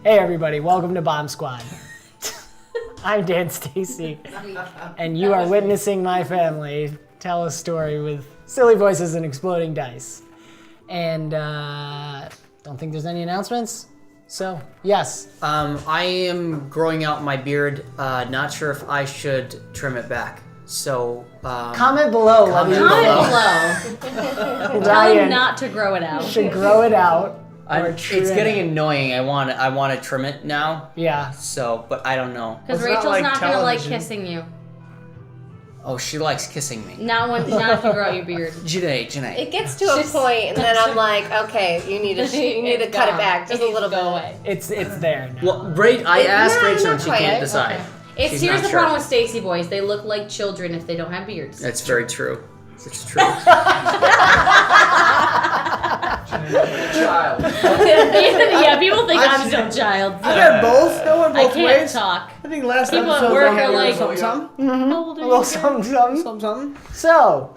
Hey everybody, welcome to BombSquad. I'm Dan Stacy, and you are witnessing my family tell a story with silly voices and exploding dice. And don't think there's any announcements. So, yes. I am growing out my beard. Not sure if I should trim it back. So, Comment below. Comment below. Tell him not to grow it out. Should grow it out. It's getting annoying. I want to trim it now. Yeah. So, but I don't know. Because Rachel's not gonna like kissing you. Oh, she likes kissing me. Not if you grow out your beard. Janae. It gets to a point, and then I'm like, okay, you need to cut it back just a little bit. Away. It's there now. Well, I asked Rachel and she can't decide. Okay. Here's the problem with Stacy boys. They look like children if they don't have beards. That's very true. It's true. Child. Yeah, people think I'm some child. I've had both. No one both I can't ways. talk. I think last People episode at work we are like, something. How old are A you? little something. So,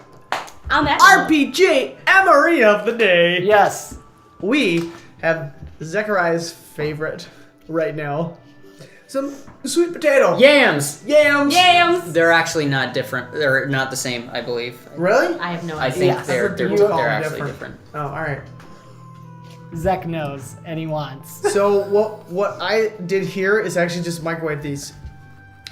On that RPG Emery of the day. yes. We have Zechariah's favorite right now. Some sweet potato. Yams. Yams. They're actually not different. They're not the same, I believe. Really? I have no I idea. think Yes. they're I've heard people call them actually different. Oh, all right. Zach knows, and he wants. So what I did here is actually just microwave these.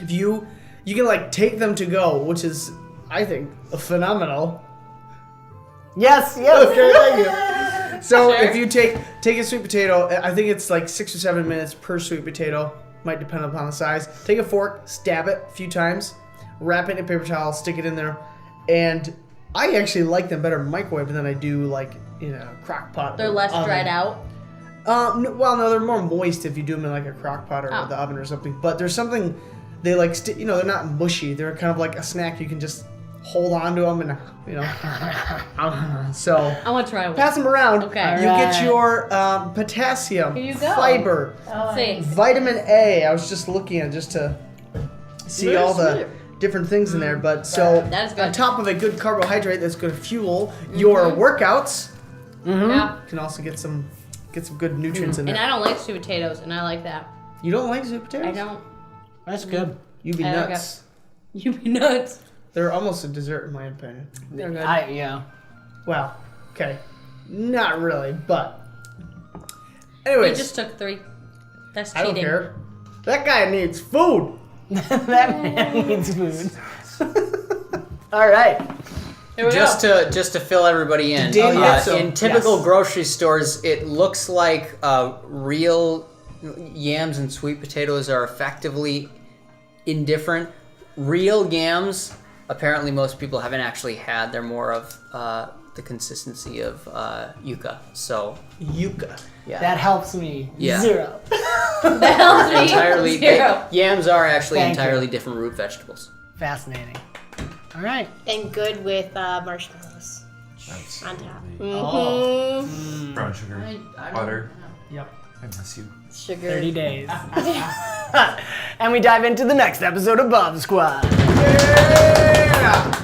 If you can like take them to go, which is I think phenomenal. Yes. Okay, thank you. So Sure. if you take a sweet potato, I think it's like 6 or 7 minutes per sweet potato. Might depend upon the size. Take a fork, stab it a few times, wrap it in a paper towel, stick it in there, and I actually like them better microwave than I do like in a crock pot. They're less dried out. No, they're more moist if you do them in like a crock pot or the oven or something. But there's something they like, they're not mushy. They're kind of like a snack. You can just hold on to them and So I want to try one. pass them around. Okay. You get Alright. your potassium, Here you go. fiber, See. vitamin A. I was just looking at just to see all the different things in there. But so That is good. on top of a good carbohydrate that's going to fuel your workouts, Yeah. you can also get some good nutrients in And there. I don't like sweet potatoes, and I like that. You don't like sweet potatoes? I don't. That's good. You'd be I don't nuts. You be nuts. They're almost a dessert in my opinion. They're good. Yeah. Well, okay. Not really, but We anyways, just took 3. That's I cheating. don't care. That guy needs food. That man needs food. All right. Here we Just go. to fill everybody in. Dan gets some. In typical Yes. grocery stores, it looks like real yams and sweet potatoes are effectively indifferent. Real yams, apparently most people haven't actually had. They're more of the consistency of yuca. So Yuca. yeah, That helps me. Yeah. 0. That helps me. entirely. 0. Yams are actually Thank you. entirely different root vegetables. Fascinating. All right. And good with marshmallows That's on top. Oh. brown sugar, I butter. Yep. I miss you. Sugar. 30 days. And we dive into the next episode of BombSquad. Yeah.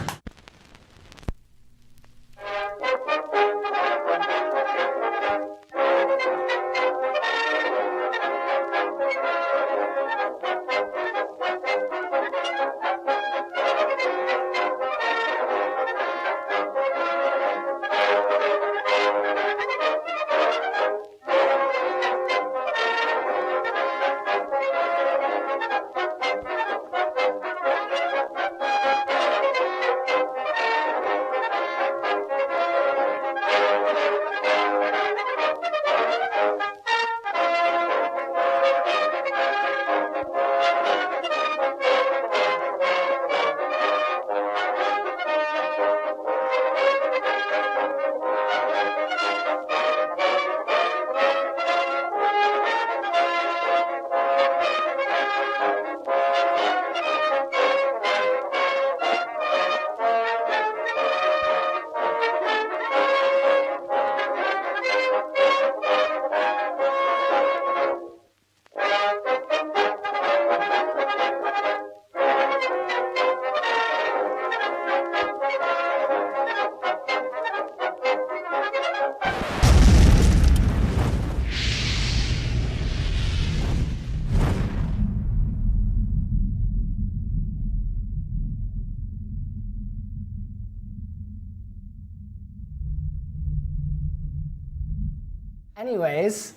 Anyways,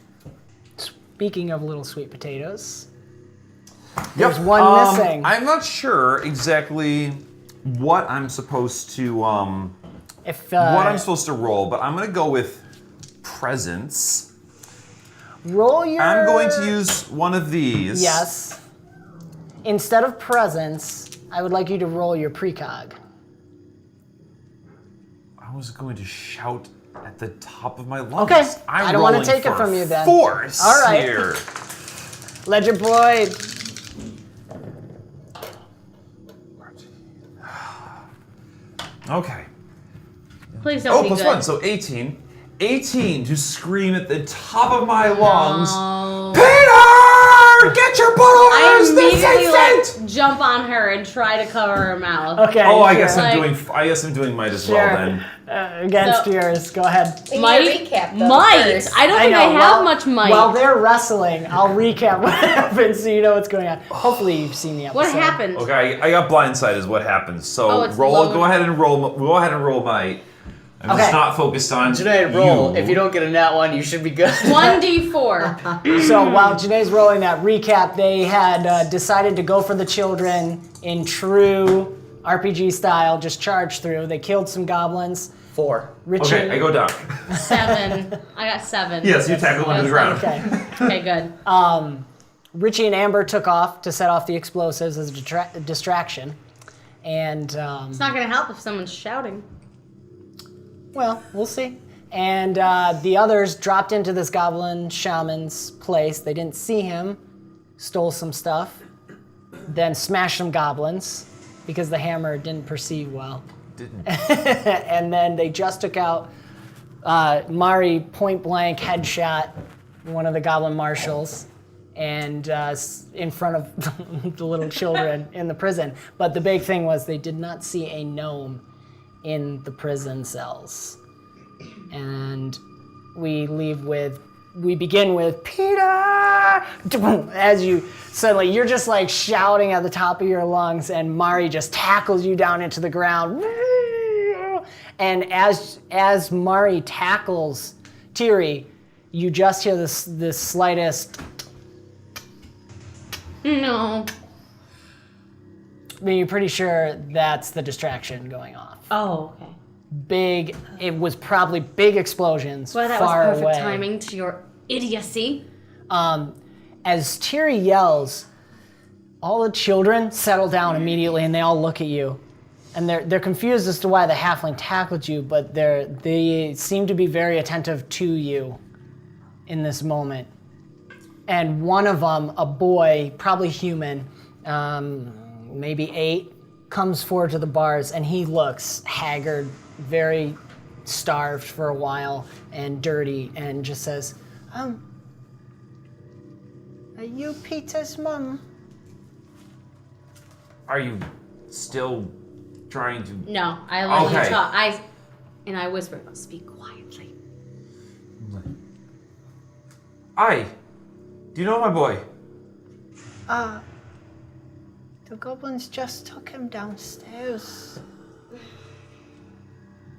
speaking of little sweet potatoes, Yep. there's one missing. I'm not sure exactly what I'm supposed to what I'm supposed to roll, but I'm gonna go with presents. Roll your... I'm going to use one of these. Yes. Instead of presents, I would like you to roll your precog. I was going to shout at the top of my lungs. Okay, I'm I don't want to rolling take it for from you then. Force All right. here. Ledger boy. Okay. Please don't Oh, be plus good. 1, so 18. 18 to scream at the top of my lungs. Oh. Peter! Get your butt over I here! This immediately jump on her and try to cover her mouth. Okay. Oh, I sure. guess I'm Like- doing. I guess I'm doing might as Sure. well then. Against So- yours. Go ahead. We need Might? a recap, though, Might? first. I don't think I have much might. While they're wrestling, I'll recap what happened so you know what's going on. Hopefully you've seen the episode. What happened? Okay, I got blindsided. Is what happens. So Oh, it's roll. lower. Go ahead and roll. Go ahead and roll might. I'm just Okay. not focused on Janae, roll. you. If you don't get a nat 1, you should be good. 1d4. So while Janae's rolling that recap, they had decided to go for the children in true RPG style, just charge through. They killed some goblins. 4. Richie. Okay, I go down. 7. I got 7. Yes, you tackle him to the ground. Okay. Okay, good. Richie and Amber took off to set off the explosives as a distraction. And, It's not going to help if someone's shouting. well, we'll see. And the others dropped into this goblin shaman's place. They didn't see him, stole some stuff, then smashed some goblins because the hammer didn't perceive well. Didn't. And then they just took out Mari point blank headshot one of the goblin marshals and in front of the little children in the prison. But the big thing was they did not see a gnome in the prison cells. And we begin with Peter, as you suddenly, you're just like shouting at the top of your lungs and Mari just tackles you down into the ground. And as Mari tackles Tiri, you just hear this slightest, No. I mean, you're pretty sure that's the distraction going off. Oh, okay. It was probably big explosions Well, that was far perfect away. timing to your idiocy. As Tiri yells, all the children settle down immediately and they all look at you. And they're confused as to why the halfling tackled you, but they seem to be very attentive to you in this moment. And one of them, a boy, probably human, maybe 8, comes forward to the bars and he looks haggard, very starved for a while and dirty, and just says, are you Peter's mum? Are you still trying to? No, I let Okay. you talk. I whisper, speak quietly. Aye. Do you know my boy? The goblins just took him downstairs.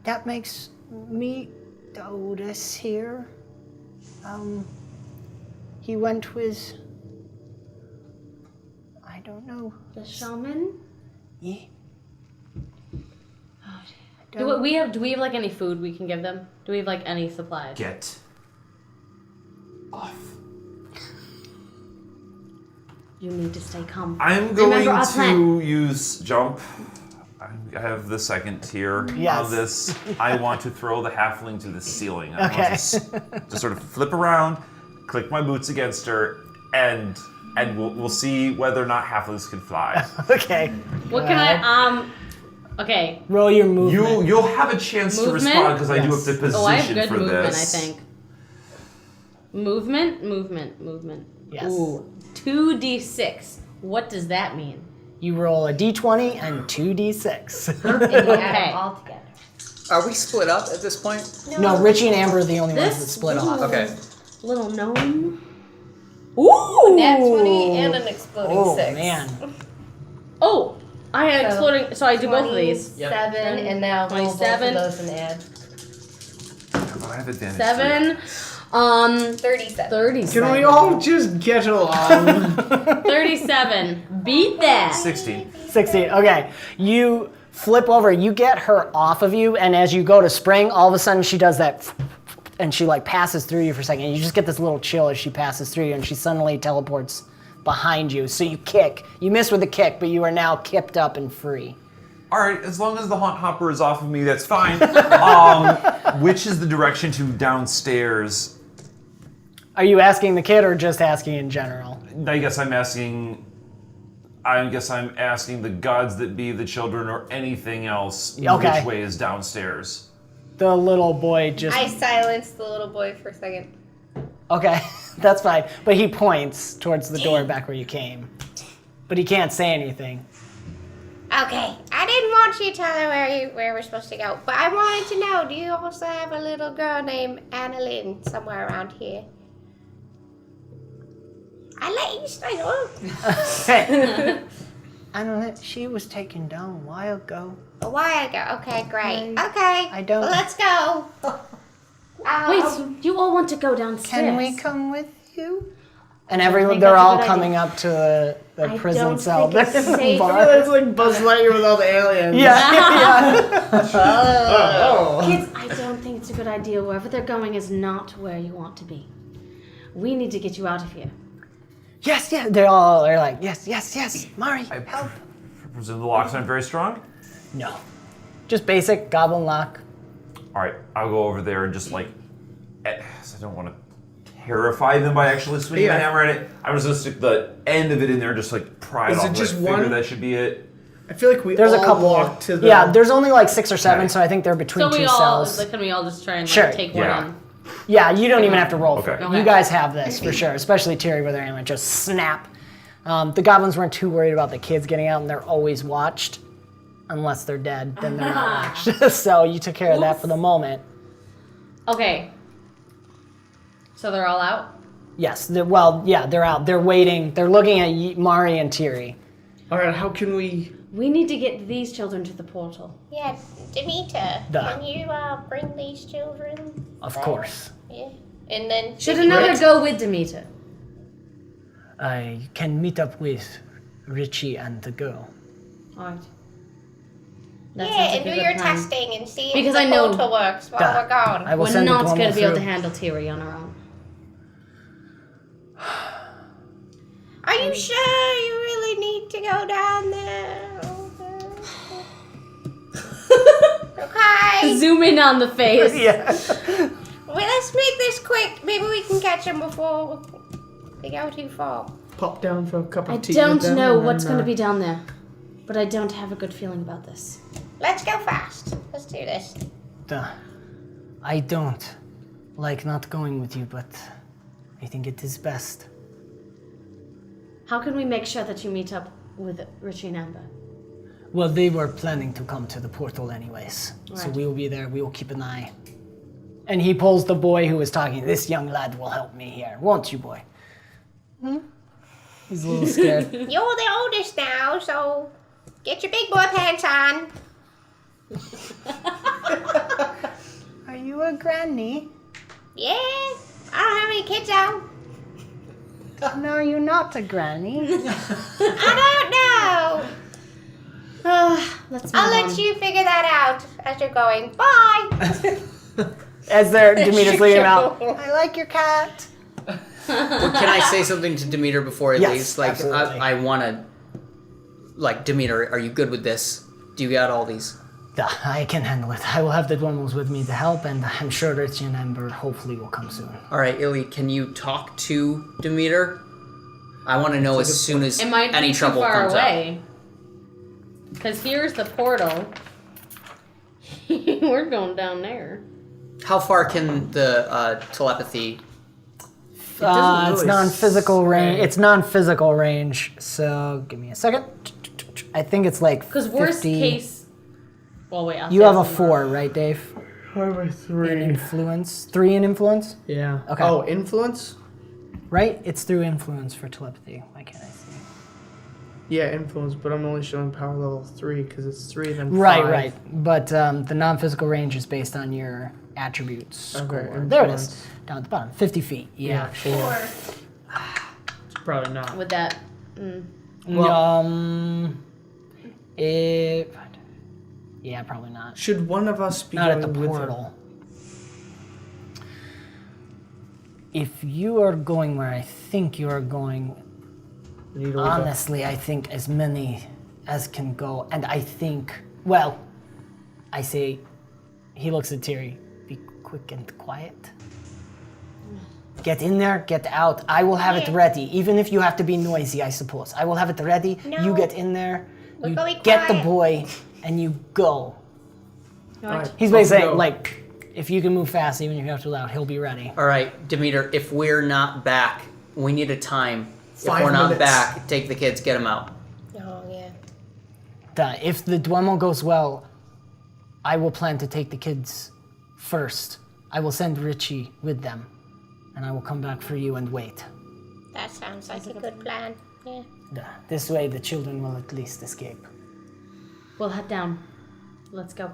That makes me the oldest here. He went with, I don't know. The shaman? Yeah. Do we have like any food we can give them? Do we have like any supplies? Get off. You need to stay calm. I'm going Remember our plan. to use jump. I have the second tier Yes. of this. I want to throw the halfling to the ceiling. I Okay. want to sort of flip around, click my boots against her, and we'll see whether or not halflings can fly. Okay. What can I okay. Roll your movement. You'll have a chance to Movement? respond because I do have Yes. to position Oh, I have good for movement, this. I think. Movement. Yes. Ooh, 2d6. What does that mean? You roll a d20 and 2d6. And you add Okay. them all together. Are we split up at this point? No, Richie and Amber are the only ones that This split off. Okay. Little gnome. Ooh! Nat 20 and an exploding Oh, 6. man. Oh! I had So, exploding, so I do both of these. 7, and now roll both of 27. those and add. Oh, I have advantage. 7. 37. 37. Can we all just get along? 37. Beat that. 16. 16. Okay. You flip over. You get her off of you, and as you go to spring, all of a sudden she does that, and she like passes through you for a second. And you just get this little chill as she passes through you, and she suddenly teleports behind you. So you kick. You miss with a kick, but you are now kicked up and free. All right, as long as the haunt hopper is off of me, that's fine. Which is the direction to downstairs? Are you asking the kid or just asking in general? I guess I'm asking the gods that be, the children, or anything else. Okay. Which way is downstairs? The little boy just... I silenced the little boy for a second. Okay, that's fine. But he points towards the door back where you came. But he can't say anything. Okay, I didn't want you to tell her where we're supposed to go, but I wanted to know, do you also have a little girl named Annalyn somewhere around here? I let you stay on. I don't know. She was taken down a while ago. A while ago. Okay, great. Okay. I don't- Well, let's go. Wait, so you all want to go downstairs? Can we come with you? And think they're that's a all good coming up to the I prison don't cell. think it's They're in the safe. bar. It's like Buzz Lightyear with all the aliens. Yeah. Kids, I don't think it's a good idea. Wherever they're going is not where you want to be. We need to get you out of here. Yes, yeah. They're like, yes. Mari, help. I presume the locks aren't very strong? No. Just basic goblin lock. All right, I'll go over there and just like, I don't want to terrify them by actually swinging the hammer at it. I'm just gonna stick the end of it in there, and just like pry it off. Is it just I figure one? that should be it. I feel like There's all a couple. walk to the... Yeah, there's only like 6 or 7, Okay. so I think they're between So two we all, cells. can we all just try and like, Sure. take Yeah. one in? Yeah, you don't even have to roll for it. Okay. You guys have this for sure, especially Tiri with her amulet. Just snap. The goblins weren't too worried about the kids getting out, and they're always watched. Unless they're dead, then they're not watched. So you took care of that for the moment. Okay. So they're all out? Yes, they're out. They're waiting. They're looking at Mari and Tiri. All right, how can we... We need to get these children to the portal. Yeah, Demeter, Duh. can you bring these children? Of there? course. Yeah. And then... Should another go with Demeter? I can meet up with Richie and the girl. Alright. Yeah, and do your testing and see Because if I the know- portal works while Duh. we're gone. I will We're send not the going to be able to through. handle Tiri on our own. Are you sure you really need to go down there? Okay. Zoom in on the face. Yeah. Well, let's make this quick. Maybe we can catch them before they go too far. Pop down for a cup of I tea don't with them know and what's then, going to be down there, but I don't have a good feeling about this. Let's go fast. Let's do this. I don't like not going with you, but I think it is best. How can we make sure that you meet up with Richie and Amber? Well, they were planning to come to the portal anyways. So Right. we will be there. We will keep an eye. And he pulls the boy who was talking. This young lad will help me here. Won't you, boy? He's a little scared. You're the oldest now, so get your big boy pants on. Are you a granny? Yeah. I don't have any kids out. No, you're not a granny. I don't know. Let's move I'll on. let you figure that out as you're going. Bye. As they're Demeter's leading him out. I like your cat. Well, can I say something to Demeter before he Yes, leaves? Like, absolutely. I want to. Like, Demeter, are you good with this? Do you got all these? I can handle it. I will have the Dwellers with me to help, and I'm sure Richie and Amber hopefully will come soon. All right, Ilyad, can you talk to Demeter? I want to know as soon as It might any be too trouble far comes up. away. Because here's the portal. We're going down there. How far can the telepathy? doesn't It's really non-physical range. say. It's non-physical range. So give me a second. I think it's like Because worst 50. case... Well, wait, I'll You say have a it's 4, right, Dave? 4 by In 3. influence. 3 in influence, Yeah. Okay. Oh, influence? right? It's through influence for telepathy. Why can't I see? Yeah, influence, but I'm only showing power level 3 because it's 3 then 5. Right. But the non-physical range is based on your attributes score. Okay, There it is. Down at the bottom. 50 feet. Yeah. Sure. Probably not. With that. Yeah, probably not. Should one of us be Not at going the with portal. If you are going where I think you are going, honestly, I think as many as can go. And I think, well, I say, he looks at Tiri, be quick and quiet. Get in there, get out. I will have it ready, even if you have to be noisy, I suppose. I will have it ready. No. You get in there, We're you going get the quiet. boy, and you go. Alright, He's off we basically go. saying, like, if you can move fast, even if you have to loud, he'll be ready. All right, Demeter, if we're not back, we need a time. 5 if we're not minutes. back, take the kids, get them out. Oh, yeah. If the Duomo goes well, I will plan to take the kids first. I will send Richie with them, and I will come back for you and wait. That sounds like a good plan. Yeah. This way, the children will at least escape. We'll head down. Let's go.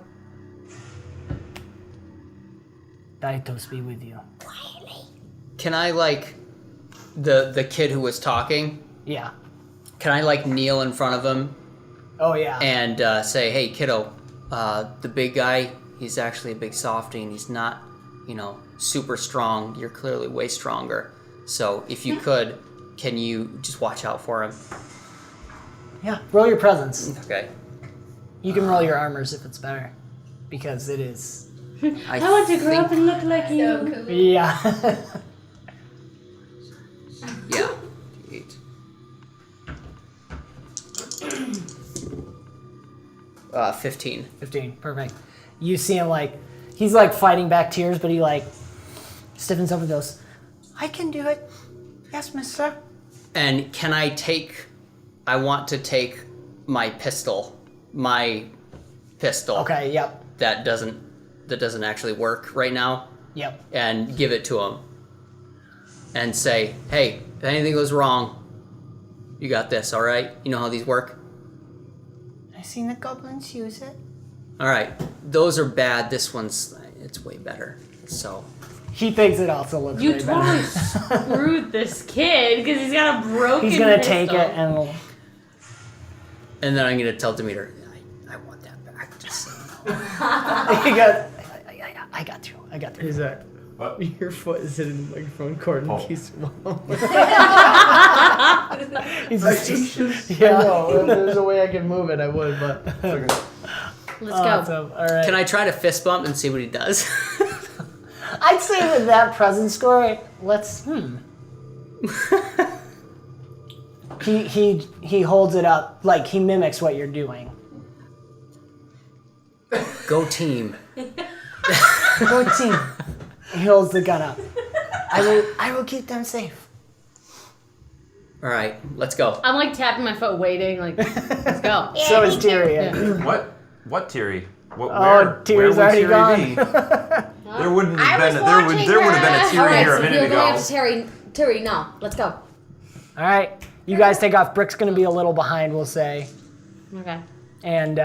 Daitos be with you. Can I, like, the kid who was talking, Yeah. can I, like, kneel in front of him Oh, yeah. and say, hey, kiddo, the big guy, he's actually a big softie and he's not, super strong. You're clearly way stronger. So if you could, can you just watch out for him? Yeah, roll your presence. Okay. You can roll your armors if it's better, because it is. I want to grow up and look like you. Yeah. Yeah. 8. Uh, 15. 15, perfect. You see him he's fighting back tears, but he stiffens up and goes, I can do it. Yes, mister. And can I want to take my pistol. Okay, yep. That doesn't actually work right now. Yep. And give it to him. And say, hey, if anything goes wrong, you got this, all right? You know how these work? I've seen the goblins use it. All right, those are bad. This it's way better. So He thinks it also looks You way totally better. screwed this kid because he's got a broken He's gonna pistol. take it and and then I'm gonna tell Demeter, I want that back. Just so you know. he goes, I got you. Is that What? your foot is hitting the microphone cord in Oh. case He's I yeah. know, if there's a way I can move it, I would, but Let's go. Awesome. All right. Can I try to fist bump and see what he does? I'd say with that present score, let's He holds it up like he mimics what you're doing. Go team. Go team. He holds the gun up. I will keep them safe. All right, let's go. I'm tapping my foot, waiting. Let's go. Yeah, So me is too. Tyrion. What Tiri? What, Oh, where Tiri's would already Tiri gone. be? There wouldn't I have was been. There would have been a watching Tiri her. here a minute we're going ago. after Tiri now. Let's go. All right, you guys take off. Brick's gonna be a little behind, we'll say, Okay. and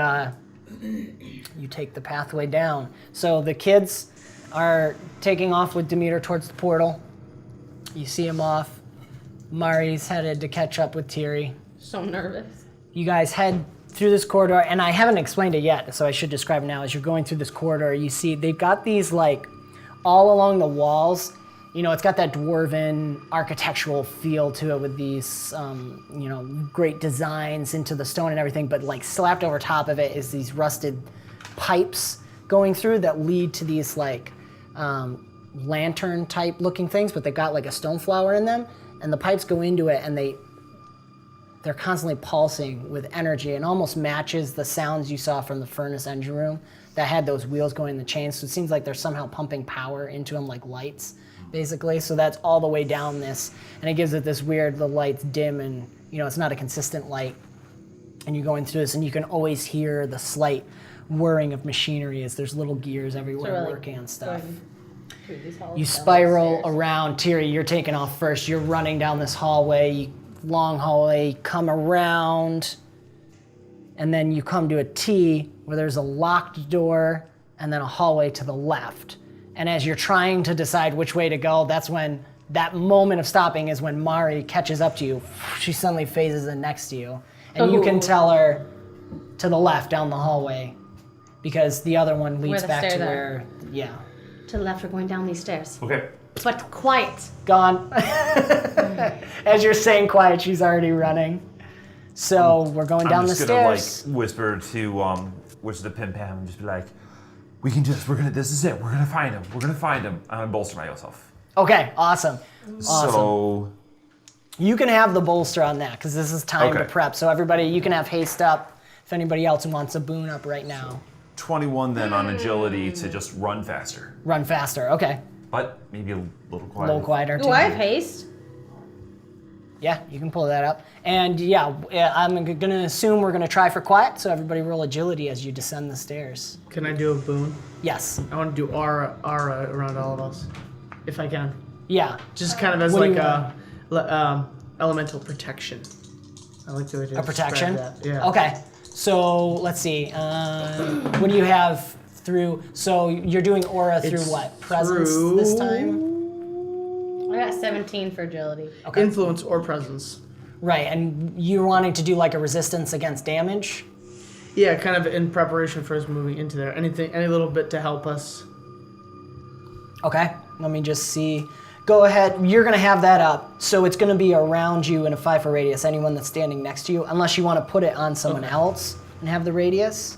you take the pathway down. So the kids are taking off with Demeter towards the portal. You see him off. Mari's headed to catch up with Tiri. So nervous. You guys head through this corridor, and I haven't explained it yet, so I should describe it now. As you're going through this corridor, you see they've got these all along the walls. It's got that dwarven architectural feel to it with these, great designs into the stone and everything, but slapped over top of it is these rusted pipes going through that lead to these lantern type looking things, but they've got a stone flower in them, and the pipes go into it, and they're constantly pulsing with energy and almost matches the sounds you saw from the furnace engine room that had those wheels going in the chains. So it seems like they're somehow pumping power into them like lights, basically. So that's all the way down this. And it gives it this weird, the lights dim and, it's not a consistent light. And you're going through this and you can always hear the slight whirring of machinery as there's little gears everywhere working on stuff. You spiral around. Tiri, you're taking off first. You're running down this hallway. You long hallway, come around, and then you come to a T where there's a locked door and then a hallway to the left. And as you're trying to decide which way to go, that's when that moment of stopping is when Mari catches up to you. She suddenly phases in next to you. And you can tell her to the left down the hallway because the other one leads the back to stairs are. where, yeah. To the left, we're going down these stairs. Okay. But quiet. Gone. As you're saying quiet, she's already running. So we're going down the stairs. I'm just gonna whisper to Pim Pam and just be like, this is it. We're gonna find him. We're gonna find him. I'm gonna bolster myself. Okay, awesome. So you can have the bolster on that because this is time to prep. So everybody, you can have haste up if anybody else wants a boon up right now. 21 then on agility to just run faster. Run faster, okay. But maybe a little A quieter. little quieter too. Do I have haste? Yeah, you can pull that up. And yeah, I'm gonna assume we're gonna try for quiet, so everybody roll agility as you descend the stairs. Can I do a boon? Yes. I want to do aura around all of us, if I can. Yeah. Just kind of as What do like you a elemental protection. I like the way to A protection? describe that. Yeah. Okay. So let's see. What do you have through? So you're doing aura through It's what? Presence through- this time? I got 17 for agility. Okay. Influence or presence. Right, and you're wanting to do like a resistance against damage? Yeah, kind of in preparation for us moving into there. Any little bit to help us. Okay, let me just see. Go ahead, you're gonna have that up. So it's gonna be around you in a 5-foot radius, anyone that's standing next to you, unless you wanna put it on someone else and have the radius.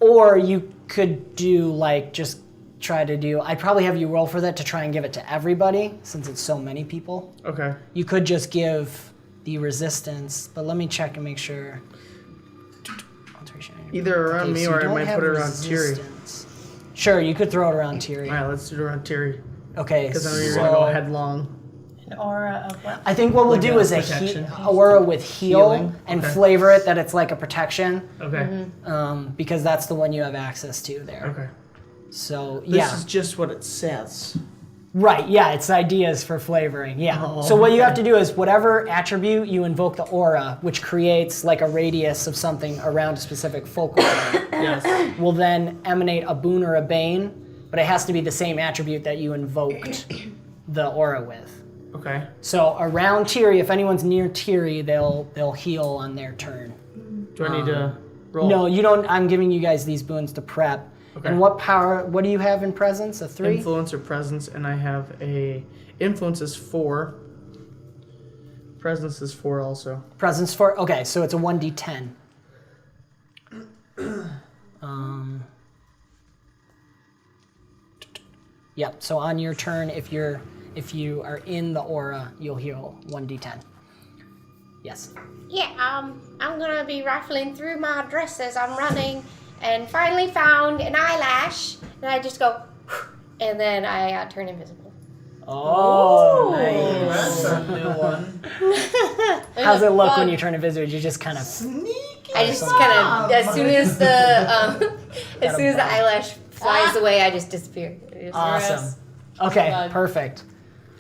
Or you could do like, just try to do, I'd probably have you roll for that to try and give it to everybody, since it's so many people. Okay. You could just give the resistance, but let me check and make sure. Either around me so you or I don't might have put it around Tiri. resistance. Sure, you could throw it around Tiri. All right, let's do it around Tiri. Okay, Because then you're so going to go headlong. An aura of what? I think what we'll Like do a is a protection? aura with heal Healing? and Okay. flavor it that it's like a protection, Okay. because that's the one you have access to there. Okay. So This yeah, is just what it says. right. Yeah, it's ideas for flavoring. Yeah. Oh, So what you okay. have to do is whatever attribute you invoke the aura, which creates like a radius of something around a specific focal point, Yes. will then emanate a boon or a bane, but it has to be the same attribute that you invoked the aura with. Okay. So around Tiri, if anyone's near Tiri, they'll heal on their turn. Do I need to roll? No, you don't. I'm giving you guys these boons to prep. Okay. And what power? What do you have in presence? A 3? Influence or presence, and I have a influence is 4. Presence is 4 also. Presence 4. Okay, so it's a 1d10. Yep. So on your turn, if you are in the aura, you'll heal 1d10. Yes. Yeah, I'm gonna be rifling through my dresses. I'm running and finally found an eyelash, and I just go, and then I turn invisible. Oh. That's a new one. How's it look when you turn invisible? You just kind of. I just kind of, as soon as the eyelash flies away, I just disappear. Awesome. Okay, perfect.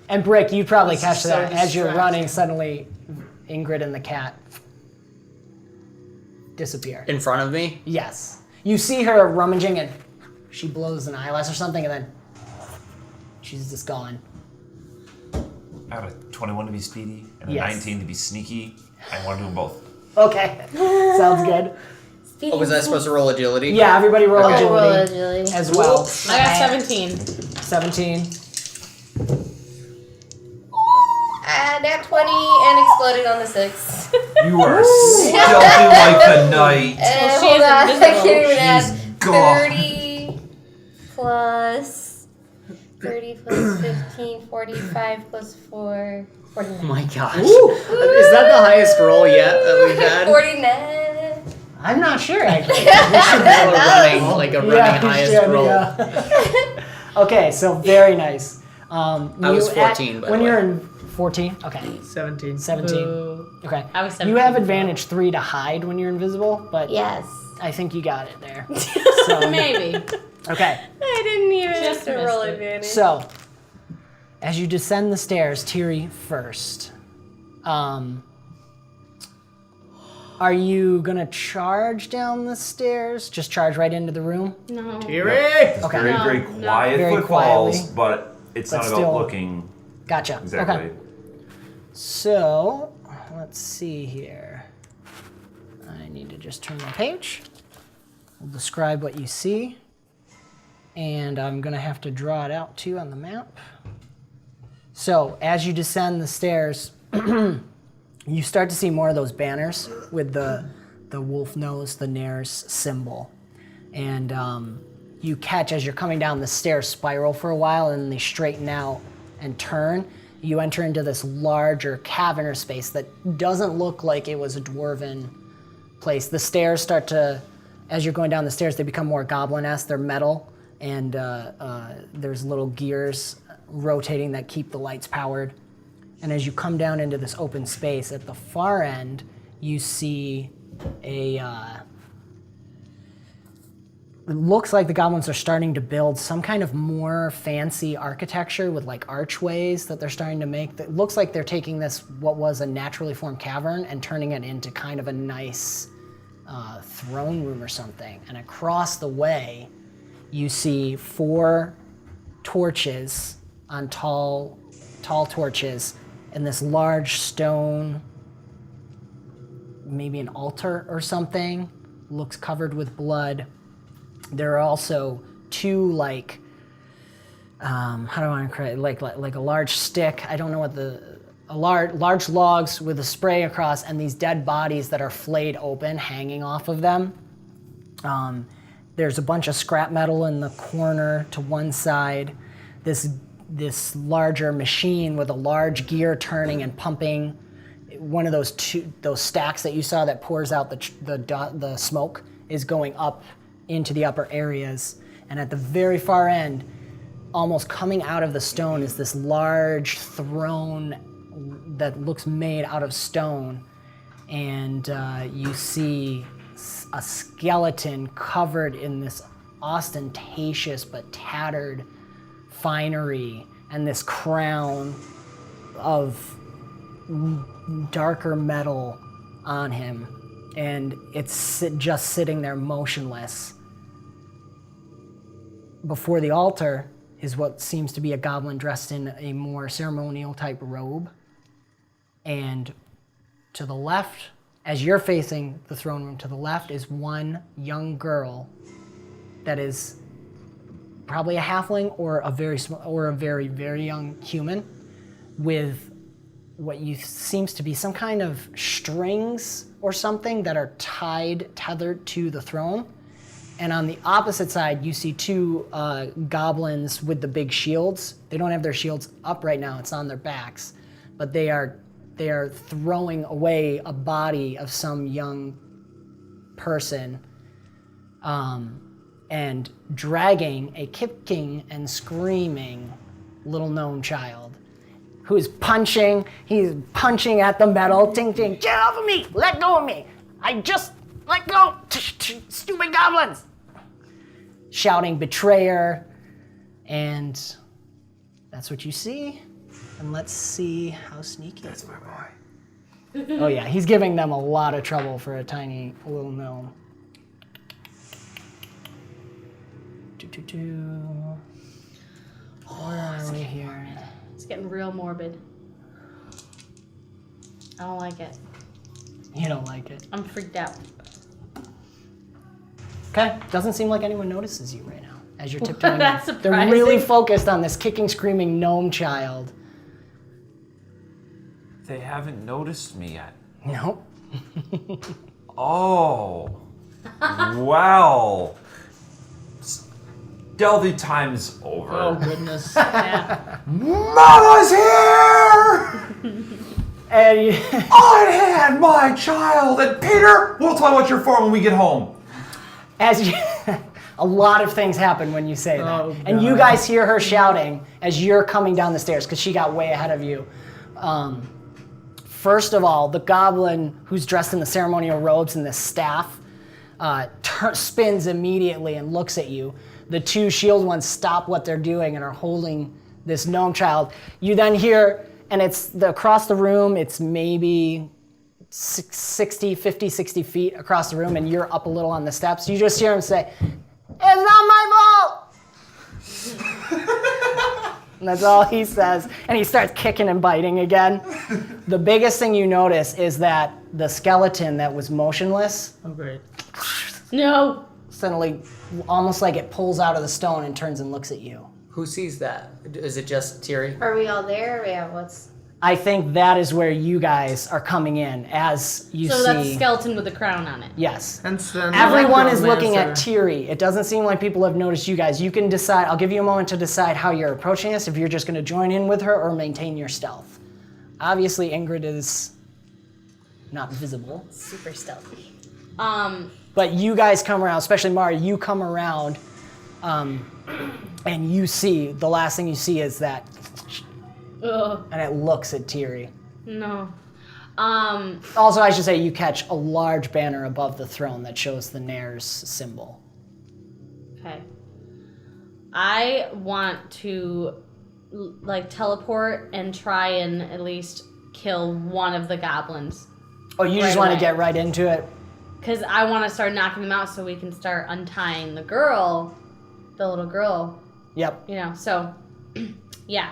And Brick, you probably catch so that as you're distracting. running. Suddenly, Ingrid and the cat disappear. In front of me? Yes. You see her rummaging, and she blows an eyelash or something, and then she's just gone. I have a 21 to be speedy and a Yes. 19 to be sneaky. I want to do them both. Okay, sounds good. Oh, was I supposed to roll agility? Yeah, everybody roll Okay. agility Roll agility. as well. I got 17. 17. Nat 20 and exploded on the 6. You are stealthy like the night. She Hold is on, I invisible. can't even add. She's gone. 30 plus 30 plus 15, 45 plus 4, 49. Oh my gosh. Is that the highest roll yet that we've had? 49. I'm not sure, actually. Like a running highest should, roll. yeah. Okay, so very nice. I was 14, by when the way. you're in 14, okay, 17. 17. Ooh. Okay. I was You 17. have advantage 3 to hide when you're invisible, but Yes. I think you got it there. So, Maybe. okay, I didn't even Just have to roll missed it. advantage. so as you descend the stairs, Tiri first. Are you gonna charge down the stairs? Just charge right into the room? No. Tiri! Okay. Very, very quiet Very footfalls, quietly, but it's but not still- about looking Gotcha. exactly. Okay. So, let's see here. I need to just turn the page. We'll describe what you see. And I'm going to have to draw it out too on the map. So, as you descend the stairs, you start to see more of those banners with the wolf nose, the Nair's symbol. And you catch as you're coming down the stairs spiral for a while, and then they straighten out and turn. You enter into this larger cavernous space that doesn't look like it was a dwarven place. The stairs start to, as you're going down the stairs, they become more goblin-esque. They're metal, and there's little gears rotating that keep the lights powered. And as you come down into this open space, at the far end, you see it looks like the goblins are starting to build some kind of more fancy architecture with like archways that they're starting to make. It looks like they're taking this, what was a naturally formed cavern, and turning it into kind of a nice throne room or something. And across the way, you see 4 torches on tall torches, and this large stone, maybe an altar or something, looks covered with blood. There are also 2 like, how do I want to create, like a large stick. I don't know what large logs with a spray across, and these dead bodies that are flayed open, hanging off of them. There's a bunch of scrap metal in the corner to one side. This larger machine with a large gear turning and pumping. One of those stacks that you saw that pours out the smoke is going up into the upper areas. And at the very far end, almost coming out of the stone, is this large throne that looks made out of stone. And you see a skeleton covered in this ostentatious but tattered finery, and this crown of darker metal on him. And it's just sitting there motionless. Before the altar is what seems to be a goblin dressed in a more ceremonial type robe. And to the left, as you're facing the throne room, to the left is one young girl that is probably a halfling or a very, very young human with what seems to be some kind of strings or something that are tethered to the throne. And on the opposite side, you see 2 goblins with the big shields. They don't have their shields up right now, it's on their backs. But they are throwing away a body of some young person and dragging a kicking and screaming little gnome child who's punching. He's punching at the metal. Ting, ting, get off of me! Let go of me! I just let go! Stupid goblins! Shouting betrayer. And that's what you see. And let's see how sneaky. That's my boy. Oh yeah, he's giving them a lot of trouble for a tiny little gnome. Where are we here? It's getting real morbid. I don't like it. You don't like it. I'm freaked out. Okay, doesn't seem like anyone notices you right now as you're tiptoeing. That's They're surprising. really focused on this kicking, screaming gnome child. They haven't noticed me yet. Nope. Oh. Well. Stealthy time's over. Oh, goodness. Yeah. Mama's here! And On hand, my child! And Peter, we'll talk about your form when we get home. as you, a lot of things happen when you say that. Oh, And you God. guys hear her shouting as you're coming down the stairs because she got way ahead of you. First of all, the goblin who's dressed in the ceremonial robes and the staff spins immediately and looks at you. The 2 shield ones stop what they're doing and are holding this gnome child. You then hear and it's across the room. It's maybe 50, 60 feet across the room, and you're up a little on the steps. You just hear him say, "It's not my fault!" And that's all he says. And he starts kicking and biting again. The biggest thing you notice is that the skeleton that was motionless Oh, great. No. suddenly, almost like it pulls out of the stone and turns and looks at you. Who sees that? Is it just Tiri? Are we all there? Yeah, what's... I think that is where you guys are coming in as you see. So that's a skeleton with a crown on it. Yes. Hence then Everyone is looking at necromancer. Tiri. It doesn't seem like people have noticed you guys. You can decide. I'll give you a moment to decide how you're approaching this, if you're just going to join in with her or maintain your stealth. Obviously, Ingrid is not visible. Super stealthy. But you guys come around, especially Mari, you come around, and you see, the last thing you see is that, Ugh. and it looks at Tiri. No. Also, I should say you catch a large banner above the throne that shows the Nair's symbol. Okay. I want to like teleport and try and at least kill one of the goblins. Oh, you just Right want to away. get right into it? Because I want to start knocking them out so we can start untying the girl, the little girl, Yep. you know, so, yeah.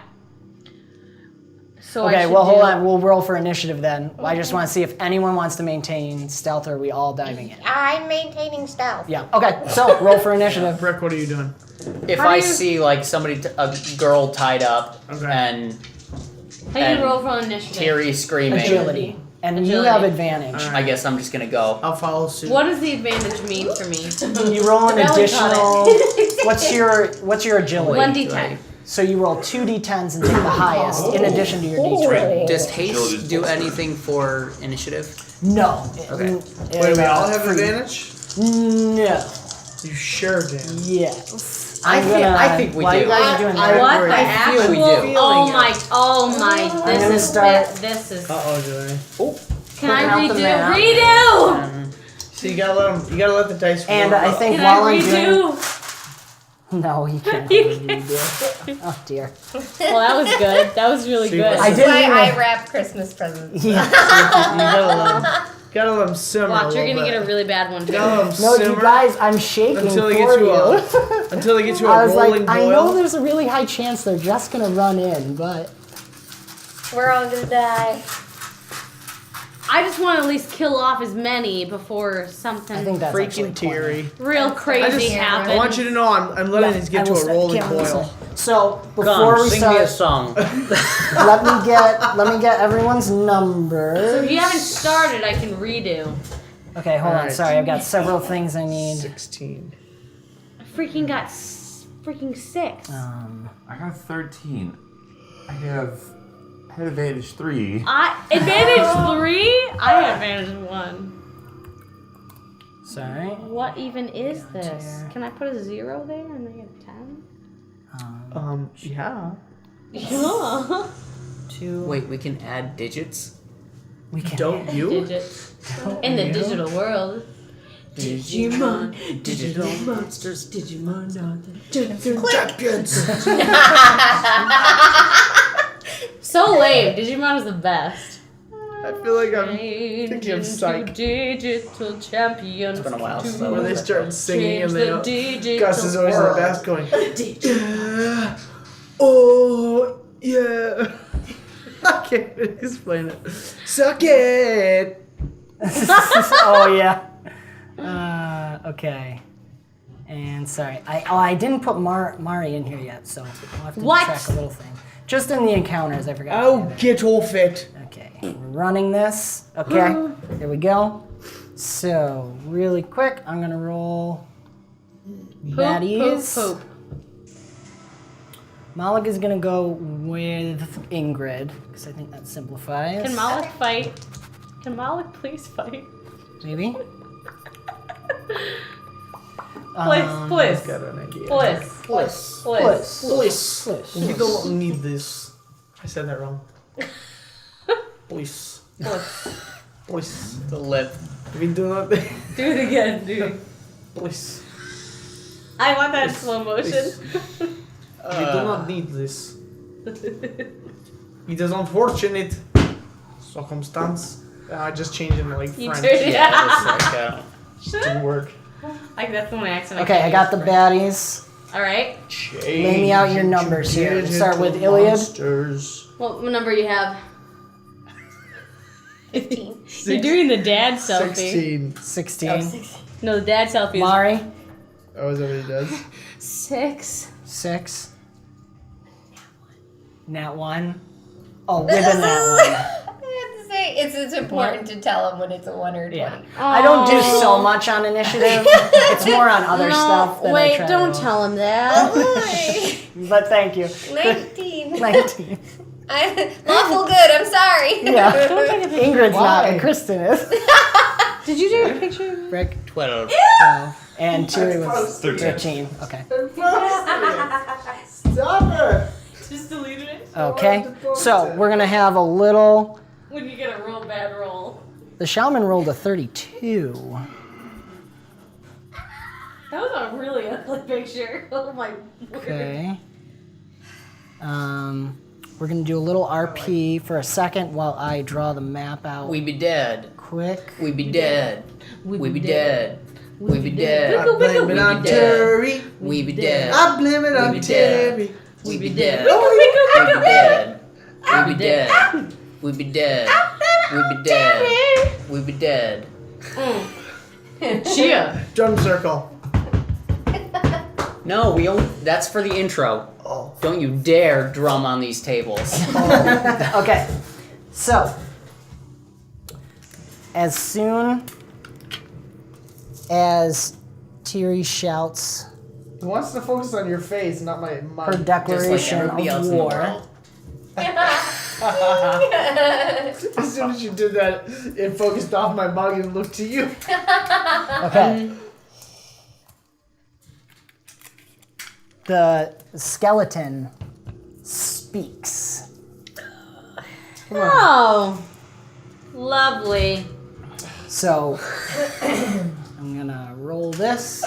So Okay, I should well, hold do- on. We'll roll for initiative then. I just want to see if anyone wants to maintain stealth, or are we all diving in? I'm maintaining stealth. Yeah, okay. So, roll for initiative. Rick, what are you doing? If How I do you- see like somebody, a girl tied up, Okay. and How do you and roll for initiative? Tiri screaming, Agility. And you Agility. have advantage. I guess I'm just gonna go. I'll follow suit. What does the advantage mean for me? You roll an Belly additional... button. What's your agility? 1d10. So you roll 2 d10s and take the highest in addition to your d20. Does haste do anything for initiative? No. Okay. Wait, we all have advantage? No. You sure, Dan? Yes. I think we while do. you guys are doing I- that, What the I feel we actual? do. Oh my! I'm gonna start- This is. Uh-oh, Joey. Can I putting out the map. redo? So you gotta let the dice roll. And I think Can while I I'm doing... redo? No, you can't. You redo. Oh, dear. Well, that was good. That was really good. I didn't Why even... I wrap Christmas presents. Yeah. gotta let them simmer. Watch, a you're little gonna bit. get a really bad one too. Gotta let them No, simmer you guys, I'm shaking until they for get to you. until they get to I a was rolling like, boil. I know there's a really high chance they're just gonna run in, but... We're all gonna die. I just want to at least kill off as many before something I think that's Freaking actually Tiri. real crazy happens. I want you to know I'm letting these get to a rolling boil. So before Come, we sing me a start, song. let me get everyone's numbers. If you haven't started, I can redo. Okay, hold on. Alright. Sorry, I've got several things I need. 16. I freaking got freaking 6. I got 13. I had advantage 3. Advantage 3? I had advantage 1. Sorry. What even is this? here. Can I put a 0 there and I get 10? Yeah. Yeah. 2. Wait, we can add digits? We can. Don't you? Digits. In the digital world. Digimon, digital monsters, Digimon Champions! So lame. Digimon is the best. I feel like I'm thinking of Psych. Digital champions. It's been a while since I When they watched start singing and they don't. digital Gus is always in the world. back going, yeah. Oh, yeah. I can't explain it. Suck it! Oh yeah. Okay. And sorry, I didn't put Mari in here yet, so I'll have to What? track a little thing. Just in the encounters, I forgot. to Oh, do that. get off it. Okay, we're running this. Okay, here we go. So, really quick, I'm gonna roll baddies. Poop. Malik is gonna go with Ingrid, because I think that simplifies. Can Malik fight? Can Malik please fight? Maybe? Please. Got an idea. Please. You don't need this. I said that wrong. Please. Please. The lip. Have you done that? Do it again, dude. Please. I want that in slow motion. You do not need this. It is unfortunate circumstance. I just changed into like You French. turned it Yeah, it's like, Didn't work. Like that's the one accent. Okay, I got the baddies. All right. Lay me out your numbers here. We'll start with Ilyad. Monsters. What number you have? 15. You're doing the dad selfie. 16. 16. No, the dad selfie is Mari, Oh, is that what he does? 6. 6. Nat 1. Oh, with a Nat 1. I have to say, it's important to tell them when it's a 1 or 20. Yeah. I don't do so much on initiative. It's more on other stuff that wait, I try don't to tell him that. Oh, But thank you. 19. 19. Lawful good, I'm sorry. Yeah. Ingrid's not, Why? and Kristen is. Did you take a picture? Rick, 12. 12. And Tiri was 13. 13. Okay. Stop it! Just deleted it. Okay. So we're going to have a little. When you get a real bad roll. The shaman rolled a 32. That was a really ugly picture. Oh my word. Okay. We're going to do a little RP for a second while I draw the map out We be dead. quick. We be dead. We be dead. We be dead. I blame it on Tiri. We be dead. I blame it We on be dead. Tiri. We be dead. We be dead. We be dead. We be dead. We be dead. We be dead. Chia. Drum circle. No, that's for the intro. Oh. Don't you dare drum on these tables. Okay. So, as soon as Tiri shouts He wants to focus on your face, not my her mouth. Just like declaration everybody else of in the war, world. As soon as you did that, it focused off my mug and looked to you. okay. The skeleton speaks. Oh. Lovely. So, I'm gonna roll this.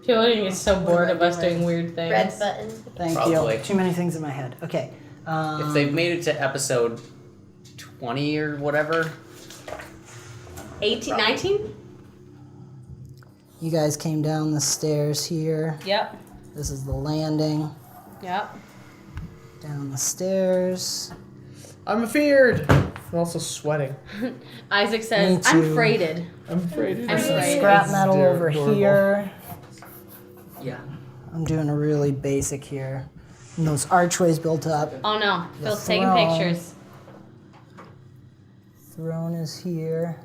Julian gets so bored of us doing weird things. Red button. Thank Probably. you. Too many things in my head. Okay. If they've made it to episode 20 or whatever, 18, 19? You guys came down the stairs here. Yep. This is the landing. Yep. Down the stairs. I'm afeared. I'm also sweating. Isaac Me says, I'm too. freighted. I'm afraid. I'm afraid. Scrap metal over adorable. here. yeah. I'm doing a really basic here. And those archways built up. Oh no, Phil's taking throne. pictures. Throne is here.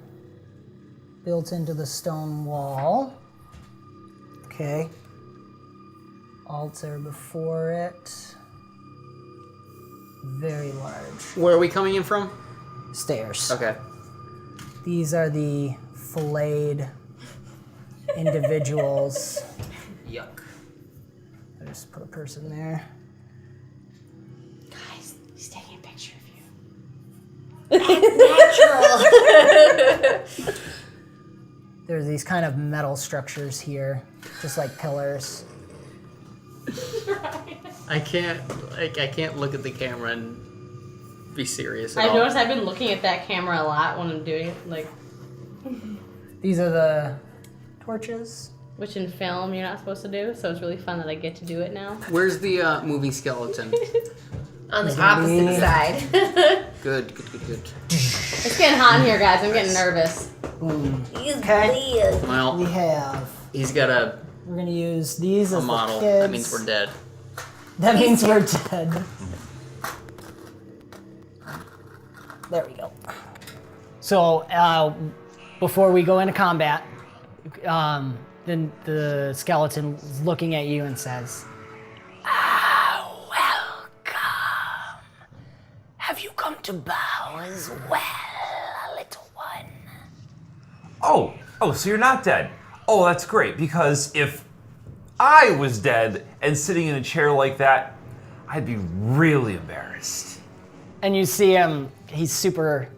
Built into the stone wall. Okay. Altar before it. Very large. Where are we coming in from? Stairs. Okay. These are the filleted individuals. Yuck. I just put a person there. Guys, he's taking a picture of you. There's these kind of metal structures here, just like pillars. I can't look at the camera and be serious at I've all. noticed I've been looking at that camera a lot when I'm doing it, like, These are the torches. which in film you're not supposed to do, so it's really fun that I get to do it now. Where's the moving skeleton? On the He's gonna opposite be- side. Good. It's getting hot in here, guys. I'm getting nervous. Boom. He's Okay. weird. We Well, have. he's got a We're gonna use these as model. the kids. That means we're dead. That means we're dead. There we go. So before we go into combat, then the skeleton is looking at you and says, welcome. Have you come to bow as well, little one? Oh, so you're not dead. Oh, that's great, because if I was dead and sitting in a chair like that, I'd be really embarrassed. And you see him, he's super,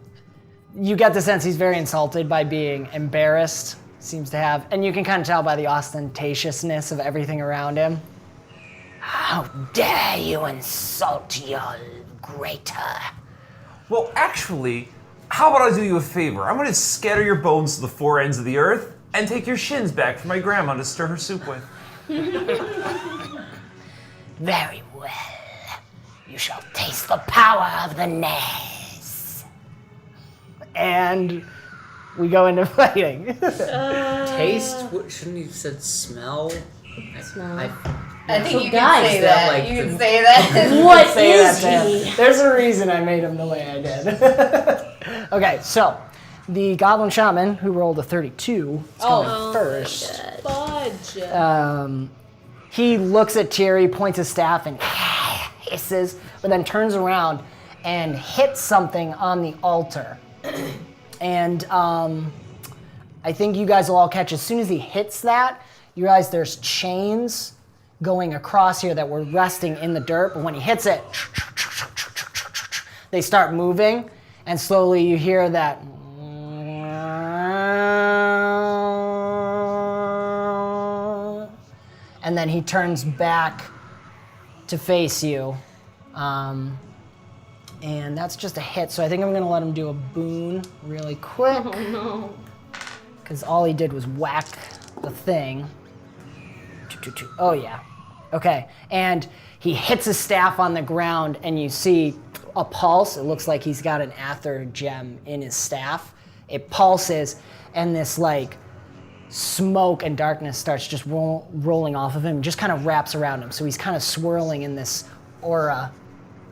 you get the sense he's very insulted by being embarrassed, seems to have, and you can kind of tell by the ostentatiousness of everything around him. How dare you insult your greater. Well, actually, how about I do you a favor? I'm going to scatter your bones to the four ends of the earth and take your shins back for my grandma to stir her soup with. Very well. You shall taste the power of the Nez. And we go into fighting. Taste? What, shouldn't you have said smell? Smell. I think you guys, can say is that that. like You the- can say that. What Say is that, he? Dan. There's a reason I made him the way I did. Okay, so the Goblin Shaman, who rolled a 32, is going first. Fudge. He looks at Tiri, points his staff, and hisses, but then turns around and hits something on the altar. And I think you guys will all catch, as soon as he hits that, you realize there's chains going across here that were resting in the dirt, but when he hits it, they start moving, and slowly you hear that. And then he turns back to face you. And that's just a hit, so I think I'm gonna let him do a boon really quick. Oh no. Because all he did was whack the thing. Oh yeah. Okay, and he hits his staff on the ground and you see a pulse. It looks like he's got an Aether gem in his staff. It pulses and this like smoke and darkness starts just rolling off of him, just kind of wraps around him. So he's kind of swirling in this aura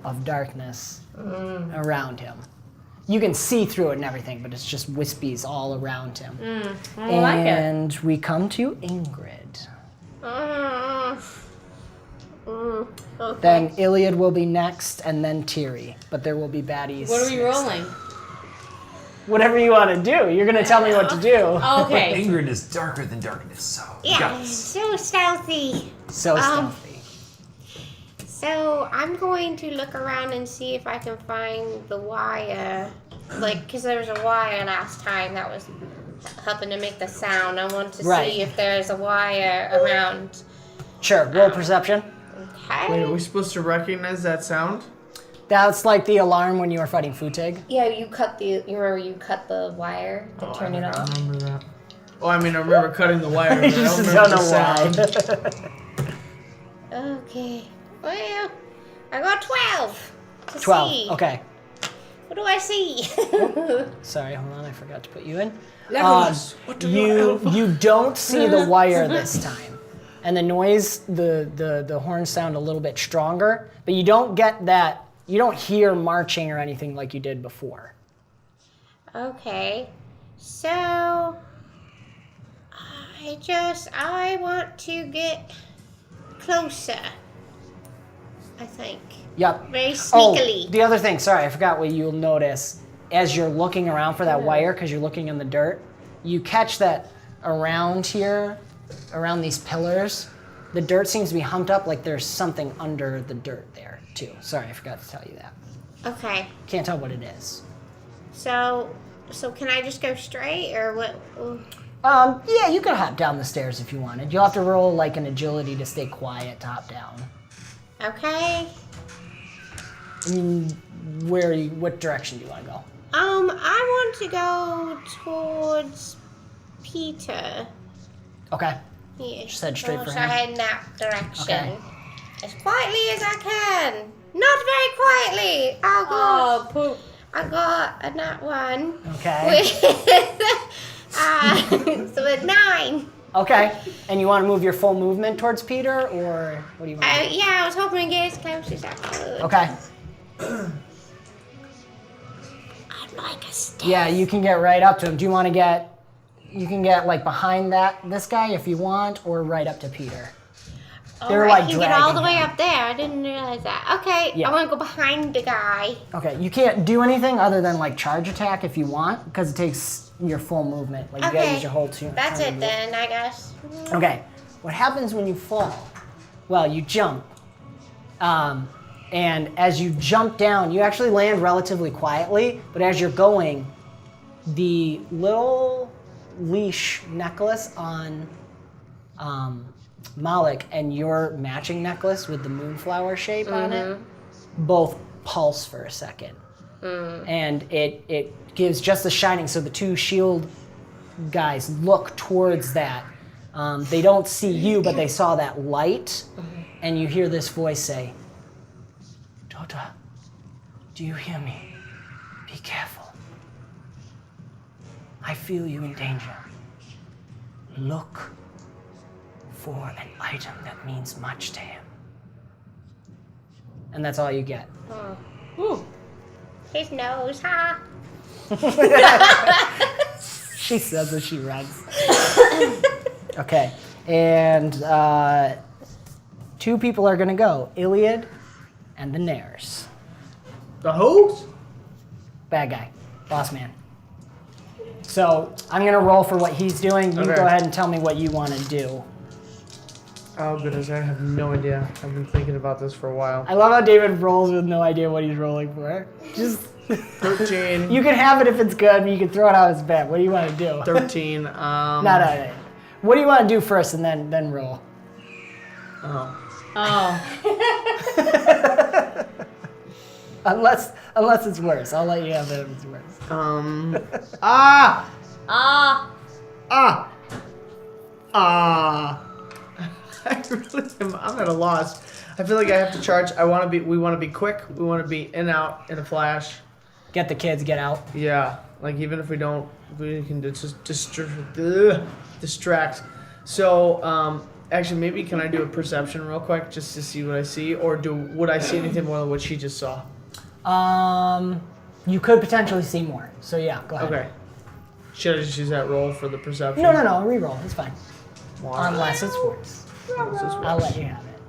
of darkness around him. You can see through it and everything, but it's just wispies all around him. I don't like it. And we come to Ingrid. Okay. Then Ilyad will be next, and then Tiri. But there will be baddies. What are we next rolling? time. Whatever you want to do. You're going to tell me what to do. Okay. Ingrid is darker than darkness, so Yeah, guts. so stealthy. So stealthy. So I'm going to look around and see if I can find the wire. Like, because there was a wire last time that was helping to make the sound. I want to Right. see if there's a wire around. Sure, roll perception. Okay. Wait, are we supposed to recognize that sound? That's like the alarm when you were fighting Futig. Yeah, you remember you cut the wire to turn it I off? remember that. Oh, I mean, I remember cutting the wire. But I I just don't don't remember know the sound. why. Okay. Well, I got 12 to 12, see. okay. What do I see? Sorry, hold on, I forgot to put you in. Legolas, what do You don't see the wire this time. And the noise, the horns sound a little bit stronger, but you don't get that, you don't hear marching or anything like you did before. Okay. So I want to get closer. I think. Yep. Very Oh, sneakily. the other thing, sorry, I forgot what you'll notice as you're looking around for that wire, because you're looking in the dirt, you catch that around here, around these pillars, the dirt seems to be humped up like there's something under the dirt there, too. Sorry, I forgot to tell you that. Okay. Can't tell what it is. So can I just go straight or what? Yeah, you could hop down the stairs if you wanted. You'll have to roll like an agility to stay quiet to hop down. Okay. I mean, what direction do you want to go? I want to go towards Peter. Okay. Yeah. Just head straight for So him. I head in that direction. Okay. As quietly as I can. Not very quietly. Oh, poop. I got a nat 1. Okay. So a 9. Okay. And you want to move your full movement towards Peter, or what do you want to do? Yeah, I was hoping to get as close as I could. Okay. I'd like a step. Yeah, you can get right up to him. Do you want to get? You can get like behind this guy if you want, or right up to Peter. They're I like can get all the dragging way him. up there. I didn't realize that. Okay, Yeah. I want to go behind the guy. Okay, you can't do anything other than like charge attack if you want, because it takes your full movement. Like you gotta Okay, use your whole turn. that's to it move. then, I guess. Okay, what happens when you fall? Well, you jump. And as you jump down, you actually land relatively quietly, but as you're going, the little leash necklace on Malik and your matching necklace with the moonflower shape on it both pulse for a second. And it gives just a shining, so the two shield guys look towards that. They don't see you, but they saw that light, and you hear this voice say, Dota, do you hear me? Be careful. I feel you in danger. Look for an item that means much to him. And that's all you get. His nose, huh? She says as she runs. Okay, and 2 people are gonna go, Ilyad and the Nares. The who's? Bad guy, boss man. So I'm gonna roll for what he's doing. You Okay. go ahead and tell me what you want to do. Oh goodness, I have no idea. I've been thinking about this for a while. I love how David rolls with no idea what he's rolling for. Just 13. you can have it if it's good, but you can throw it out as bad. What do you want to do? 13. No. What do you want to do first, and then roll? Oh. Unless it's worse, I'll let you have it if it's worse. Ah! Ah. Ah! Ah! I really am. I'm at a loss. I feel like I have to charge. We want to be quick. We want to be in out in a flash. Get the kids, get out. Yeah. Like even if we don't, we can just distract. So actually, maybe can I do a perception real quick just to see what I see, or would I see anything more than what she just saw? You could potentially see more. So yeah, go ahead. Okay. Should I just use that roll for the perception? No, re-roll. It's fine. Why? Unless it's worse. I'll let you have it.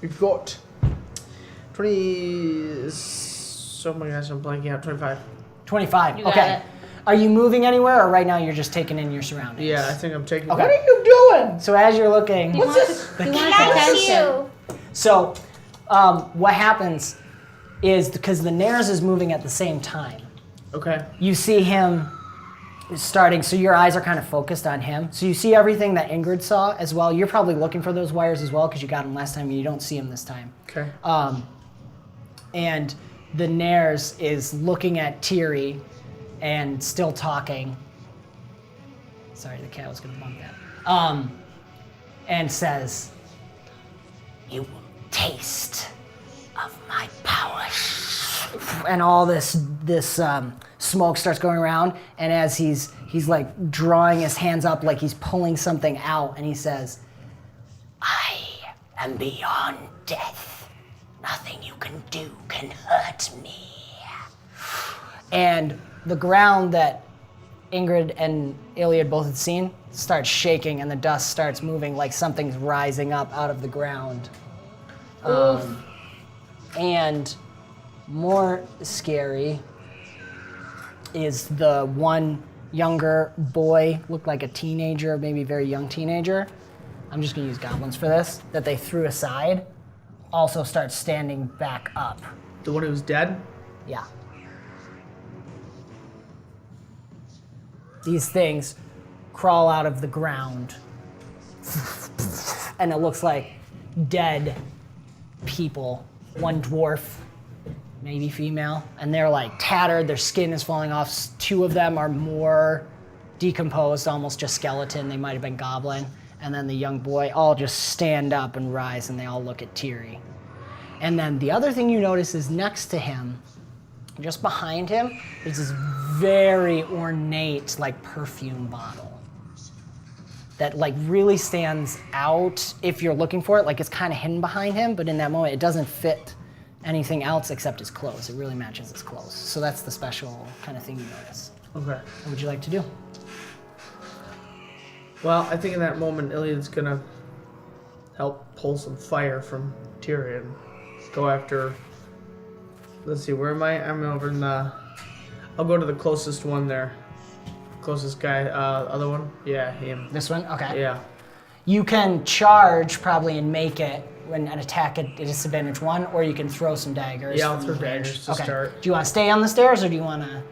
We've got 20. So my gosh, I'm blanking out. 25. 25. You got Okay. it. Are you moving anywhere, or right now you're just taking in your surroundings? Yeah, I think I'm taking. Okay. What are you doing? So as you're looking, He wants That's attention. you. so what happens is because the Nares is moving at the same time. Okay. You see him starting, so your eyes are kind of focused on him. So you see everything that Ingrid saw as well. You're probably looking for those wires as well because you got them last time and you don't see them this time. Okay. And the Nares is looking at Tiri and still talking. Sorry, the cat was going to bump that. And says, "You will taste of my power." And all this smoke starts going around, and as he's like drawing his hands up like he's pulling something out, and he says, "I am beyond death. Nothing you can do can hurt me." And the ground that Ingrid and Ilyad both had seen starts shaking, and the dust starts moving like something's rising up out of the ground. And more scary is the one younger boy, looked like a teenager, maybe a very young teenager. I'm just gonna use goblins for this, that they threw aside, also starts standing back up. The one who's dead? Yeah. These things crawl out of the ground, and it looks like dead people. One dwarf, maybe female, and they're like tattered, their skin is falling off. 2 of them are more decomposed, almost just skeleton. They might have been goblin. And then the young boy all just stand up and rise, and they all look at Tiri. And then the other thing you notice is next to him, just behind him, there's this very ornate, like, perfume bottle that, like, really stands out if you're looking for it. Like, it's kind of hidden behind him, but in that moment, it doesn't fit anything else except his clothes. It really matches his clothes. So that's the special kind of thing you notice. Okay. What would you like to do? Well, I think in that moment, Ilyad's gonna help pull some fire from Tiri and go after. Let's see, where am I? I'm over in the. I'll go to the closest one there. Closest guy. Other one? Yeah, him. This one? Okay. Yeah. You can charge probably and make it when an attack at disadvantage 1, or you can throw some daggers. Yeah, I'll from throw range. daggers to Okay. start. Do you want to stay on the stairs, or do you want to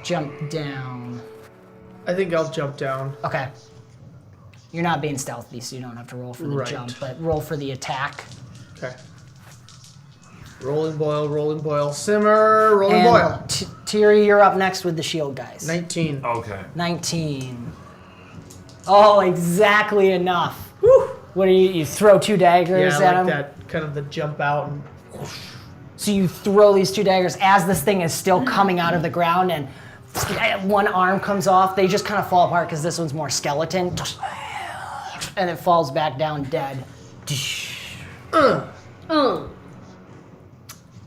jump down? I think I'll jump down. Okay. You're not being stealthy, so you don't have to roll for the Right. jump, but roll for the attack. Okay. Rolling boil, simmer, rolling And boil. Tiri, you're up next with the shield guys. 19. Okay. 19. Oh, exactly enough. Woo. What do you throw 2 daggers Yeah, at I him? like that kind of the jump out and So you throw these 2 daggers as this thing is still coming out of the ground, and one arm comes off. They just kind of fall apart because this one's more skeleton. And it falls back down dead.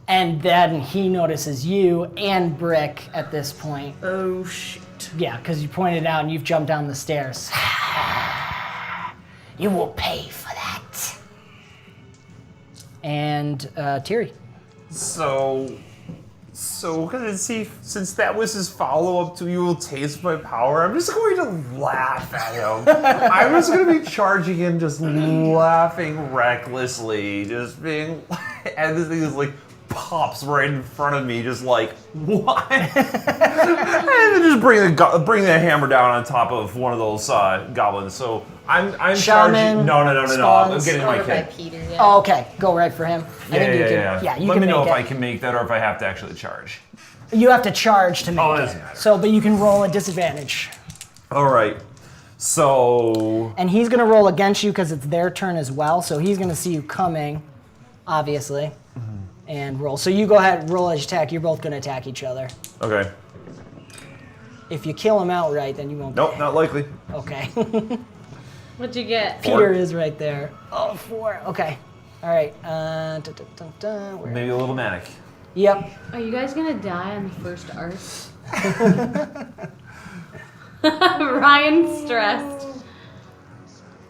And then he notices you and Brick at this point. oh shit. Yeah, because you pointed out and you've jumped down the stairs. You will pay for that. And Tiri. So since that was his follow-up to "You will taste my power," I'm just going to laugh at him. I'm just going to be charging him, just laughing recklessly, just being, and this thing is like pops right in front of me, just like what? And then just bring the hammer down on top of one of those goblins. So I'm charging. No. I'm spawns. getting my Over by kid. Peter, yeah. Oh, okay. Go right for him. I think you can. Yeah. You Let can me know make if I it. can make that or if I have to actually charge. You have to charge to make Oh, it it. doesn't matter. So, but you can roll a disadvantage. All right. So And he's going to roll against you because it's their turn as well. So he's going to see you coming, obviously, and roll. So you go ahead, roll edge attack. You're both going to attack each other. okay. If you kill him outright, then you won't. Nope, not likely. Okay. What'd you get? Peter is right there. Oh, 4. Okay. All right. Where? Maybe a little manic. Yep. Are you guys gonna die on the first arc? Ryan's stressed.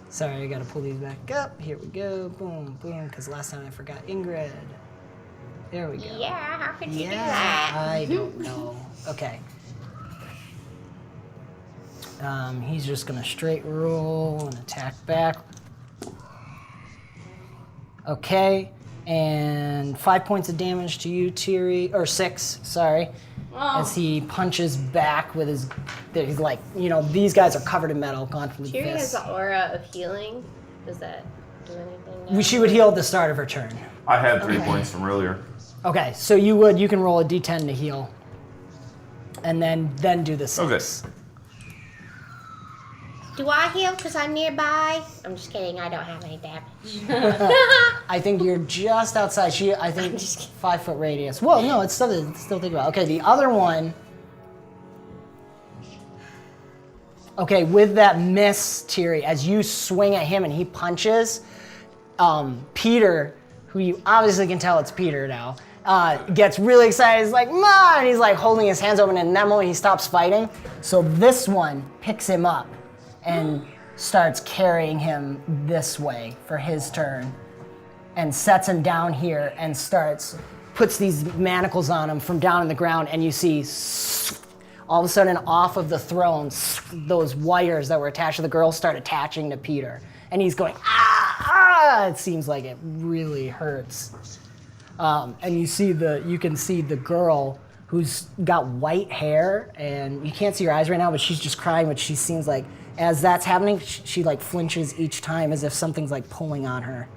Sorry, I got to pull these back up. Here we go. Boom, boom. Because last time I forgot Ingrid. There we go. Yeah, how could you do Yeah, that? I don't know. Okay. He's just gonna straight roll and attack back. Okay, and 5 points of damage to you, Tiri, or 6, sorry, as he punches back with his, he's like, these guys are covered in metal, gone from the Tiri has fist. the aura of healing. Does that do anything now? She would heal at the start of her turn. I had 3 points from earlier. Okay, so you can roll a d10 to heal. And then do the 6. Okay. Do I heal because I'm nearby? I'm just kidding. I don't have any damage. I think you're just outside. I think 5-foot radius. Well, no, it's still think about. Okay, the other one. Okay, with that miss, Tiri, as you swing at him and he punches, Peter, who you obviously can tell it's Peter now, gets really excited. He's like, "Ma!" And he's like holding his hands open, and in that moment he stops fighting. So this one picks him up and starts carrying him this way for his turn and sets him down here and puts these manacles on him from down in the ground, and you see all of a sudden off of the throne, those wires that were attached to the girl start attaching to Peter. And he's going, ah! It seems like it really hurts. And you can see the girl who's got white hair, and you can't see her eyes right now, but she's just crying, but she seems like, as that's happening, she like flinches each time as if something's like pulling on her.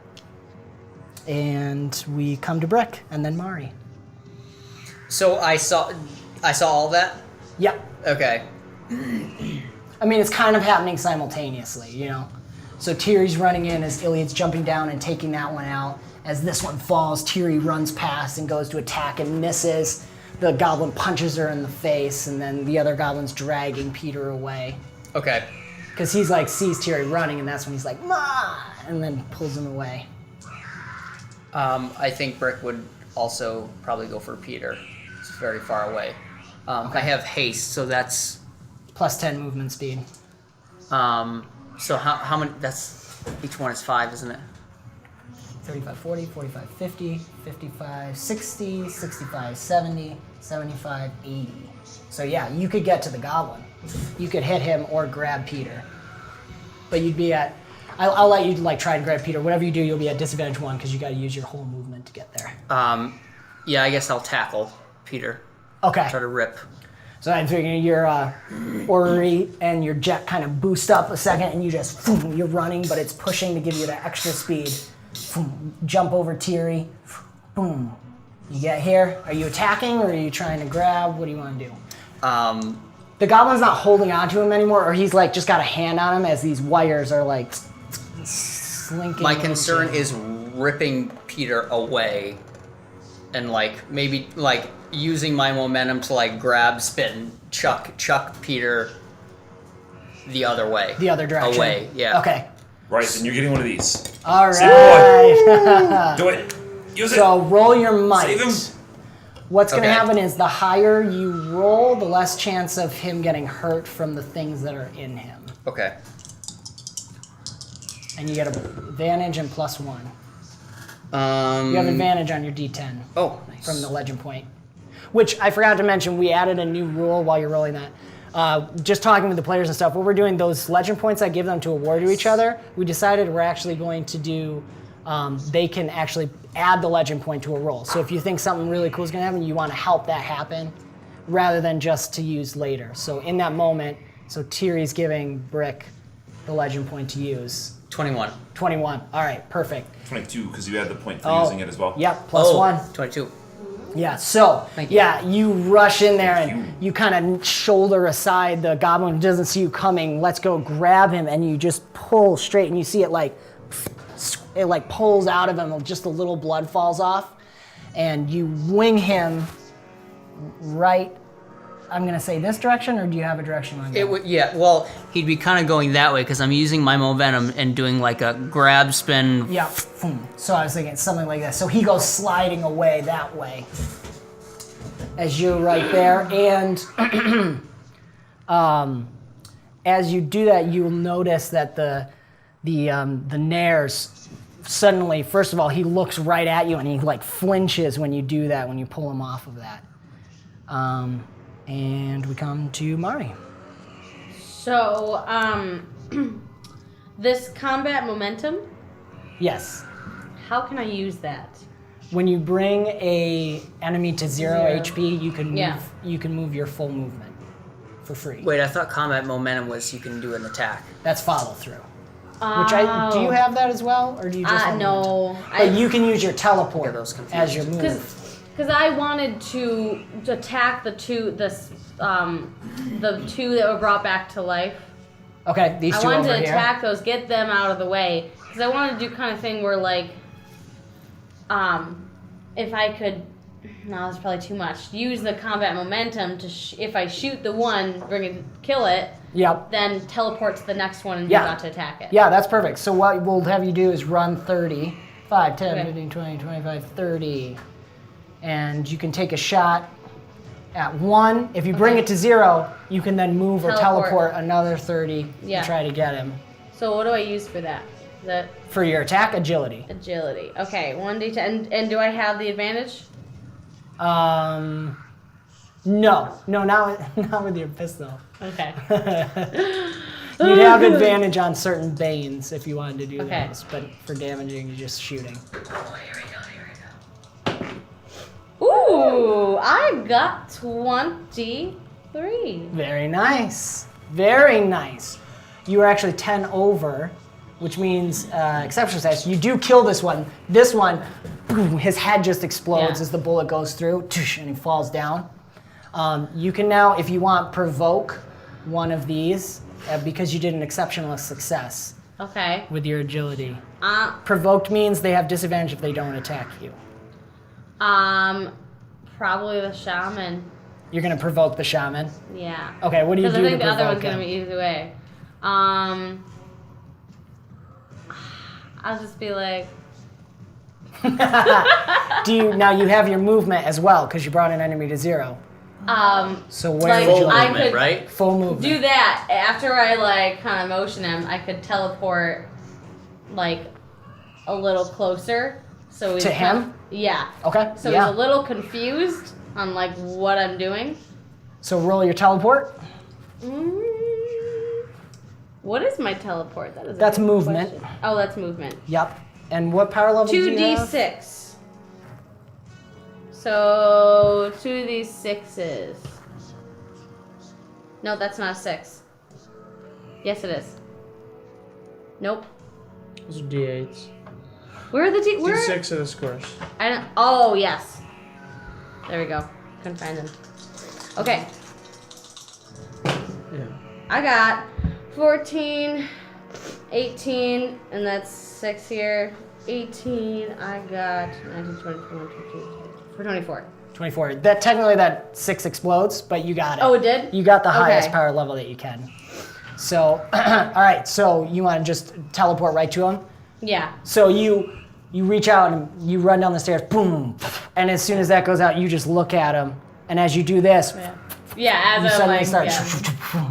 And we come to Brick, and then Mari. So I saw all that. Yep. Okay. I mean, it's kind of happening simultaneously, So Tiri's running in as Ilyad's jumping down and taking that one out. As this one falls, Tiri runs past and goes to attack and misses. The goblin punches her in the face, and then the other goblin's dragging Peter away. Okay. Because he's like, sees Tiri running, and that's when he's like, "Ma!" and then pulls him away. I think Brick would also probably go for Peter. It's very far away. I have haste, so that's Plus 10 movement speed. so how many? That's each one is 5, isn't it? 35, 40, 45, 50, 55, 60, 65, 70, 75, 80. So yeah, you could get to the goblin. You could hit him or grab Peter. But you'd be at, I'll let you try and grab Peter. Whatever you do, you'll be at disadvantage 1 because you gotta use your whole movement to get there. Yeah, I guess I'll tackle Peter. Okay. Try to rip. So I'm thinking your orrery and your jet kind of boost up a second, and you're running, but it's pushing to give you that extra speed. Jump over Tiri, boom, You get here. Are you attacking or are you trying to grab? What do you want to do? Um, The goblin's not holding on to him anymore, or he's like just got a hand on him as these wires are like slinking. my concern is ripping Peter away, and like maybe like using my momentum to like grab, spin, chuck Peter the other way. the other direction. Away, yeah. Okay. Right, then you're getting one of these. All right. Save Do it. Use So roll your might. Save him. What's going to Okay. happen is the higher you roll, the less chance of him getting hurt from the things that are in him. Okay. And you get an advantage and +1. Um, You have advantage on your D10 Oh, nice. from the legend point. Which I forgot to mention, we added a new rule while you're rolling that. Just talking with the players and stuff, what we're doing, those legend points I give them to award to each other, we decided we're actually going to do, they can actually add the legend point to a roll. So if you think something really cool is going to happen, you want to help that happen rather than just to use later. So in that moment, so Tiri's giving Brick the legend point to use. 21. 21. All right, perfect. 22, because you had the point for Oh, using it as well. Yep, +1. 22. Yeah, so, Thank you. yeah, you rush in there and you kind of shoulder aside the goblin who doesn't see you coming. Let's go grab him, and you just pull straight, and you see it like pulls out of him, just a little blood falls off, and you wing him right, I'm going to say this direction, or do you have a direction you want to It go? would, yeah. Well, he'd be kind of going that way because I'm using my momentum and doing like a grab, spin. Yeah, boom. So I was thinking something like that. So he goes sliding away that way as you're right there. And as you do that, you'll notice that the Nares suddenly, first of all, he looks right at you and he like flinches when you do that, when you pull him off of that. And we come to Mari. So, this combat momentum, Yes. how can I use that? When you bring a enemy to 0 HP, you can move, Yeah. you can move your full movement for free. Wait, I thought combat momentum was you can do an attack. That's follow through. Which do you have that as well, or do you just have momentum? No. But you can use your teleport Get those confused. as your move. Because I wanted to attack the two that were brought back to life. Okay, these I two wanted over to here. attack those, get them out of the way. Because I wanted to do kind of thing where like, if I could, no, that's probably too much. Use the combat momentum to, if I shoot the one, kill it, Yep. then teleport to the next one and Yeah. you're about to attack it. Yeah, that's perfect. So what we'll have you do is run 30, 5, 10, Okay. 15, 20, 25, 30. And you can take a shot at 1. If you bring it to 0, you can then move or teleport another 30 Yeah. and try to get him. So what do I use for that? Is that For your attack, agility. agility? Okay, 1d10. And do I have the advantage? No, not with your pistol. Okay. You'd have advantage on certain banes if you wanted to do Okay. those, but for damaging, you're just shooting. Ooh, I got 23. Very nice. Very nice. You are actually 10 over, which means exceptional status. You do kill this one. This one, boom, his head just explodes Yeah. as the bullet goes through, and he falls down. You can now, if you want, provoke one of these because you did an exceptional success Okay. with your agility. Uh, Provoked means they have disadvantage if they don't attack you. Probably the shaman. You're gonna provoke the shaman. Yeah. Okay, what do you do Because I think to the other provoke one's gonna him? be either way. I'll just be like, Do you now? You have your movement as well because you brought an enemy to 0. So where like, would you Full I like movement, could right? full movement? do that after I like kind of motion him. I could teleport like a little closer. So he's To him? Yeah. Okay. So yeah. he's a little confused on like what I'm doing. So roll your teleport. What is my teleport? That is That's good movement. question. Oh, that's movement. Yep. And what power level do you have? 2d6. So 2d6s. No, that's not a 6. Yes, it is. Nope. Those are D8s. Where are the D? Where? D6 of the scores. I don't. Oh yes. There we go. Couldn't find them. Okay. Yeah. I got 14, 18, and that's 6 here. 18, I got 19, 20, 21, 22, 24. 24. That technically that 6 explodes, but you got it. Oh, it did? You got the highest Okay. power level that you can. So, all right. So you want to just teleport right to him? Yeah. So you reach out and you run down the stairs, boom, and as soon as that goes out, you just look at him, and as you do this, Yeah, you as I'm suddenly like, start yeah.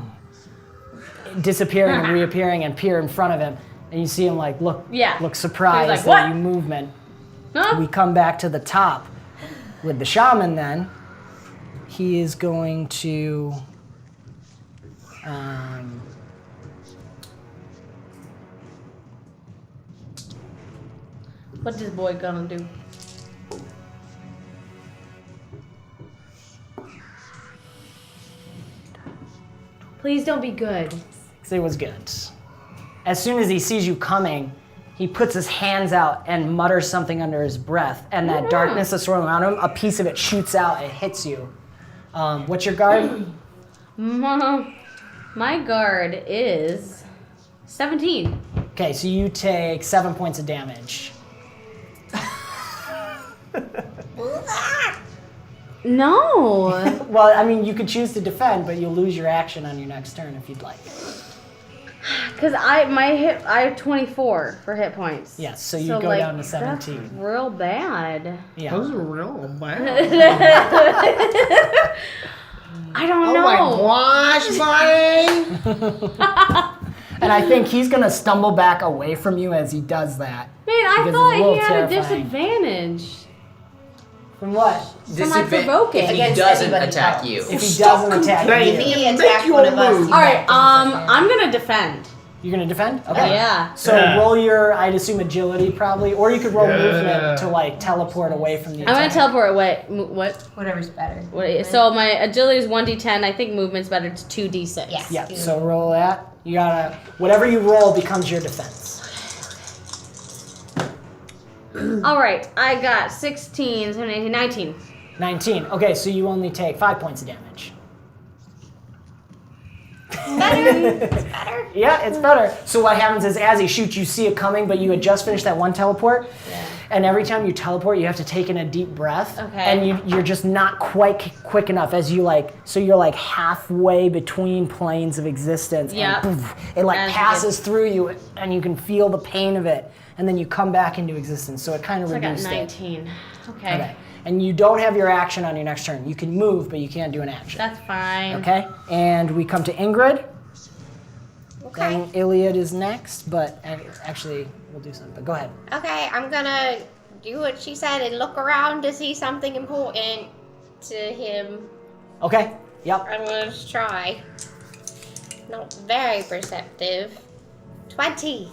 disappearing and reappearing and peer in front of him, and you see him like look surprised He's at like, you movement. Huh? We come back to the top with the shaman. Then he is going to. What this boy gonna do? Please don't be good. It was good. As soon as he sees you coming, he puts his hands out and mutters something under his breath, and that darkness that's swirling around him, a piece of it shoots out and hits you. What's your guard? My guard is 17. Okay, so you take 7 points of damage. No. Well, I mean, you could choose to defend, but you'll lose your action on your next turn if you'd like. Because I have 24 for hit points. Yes, so you go down to 17. That's real bad. Yeah. Those are real bad. I don't know. Oh my gosh, buddy! And I think he's gonna stumble back away from you as he does that. Man, I because thought it's a little he had a terrifying. disadvantage. From what? provoking. If he Against doesn't anybody attack else. you. If he doesn't attack complaining. you, He Make attacked your one of us. move. he All right, got disadvantage. I'm gonna defend. you're gonna defend? Okay. Yeah. So roll your, I'd assume, agility probably, or you could roll movement to like teleport away from the I'm gonna attack. teleport away. What? Whatever's better. So my agility is 1d10. I think movement's better. It's 2d6. Yes. Yeah, so roll that. You gotta, whatever you roll becomes your defense. All right, I got 16, 17, 18, 19. 19. Okay, so you only take 5 points of damage. Yeah, it's better. So what happens is as he shoots, you see it coming, but you had just finished that one teleport. Yeah. And every time you teleport, you have to take in a deep breath. Okay. And you're just not quite quick enough as you like, so you're like halfway between planes of existence. Yeah. And poof, it like As you passes through you and you can feel the pain of it. And then you come back into existence. So it kind of So I got reduced it. 19. Okay. Okay. And you don't have your action on your next turn. You can move, but you can't do an action. That's fine. Okay? And we come to Ingrid. Okay. Then Ilyad is next, but actually, we'll do something. Go ahead. Okay, I'm gonna do what she said and look around to see something important to him. Okay. Yep. I'm gonna just try. Not very perceptive. 20.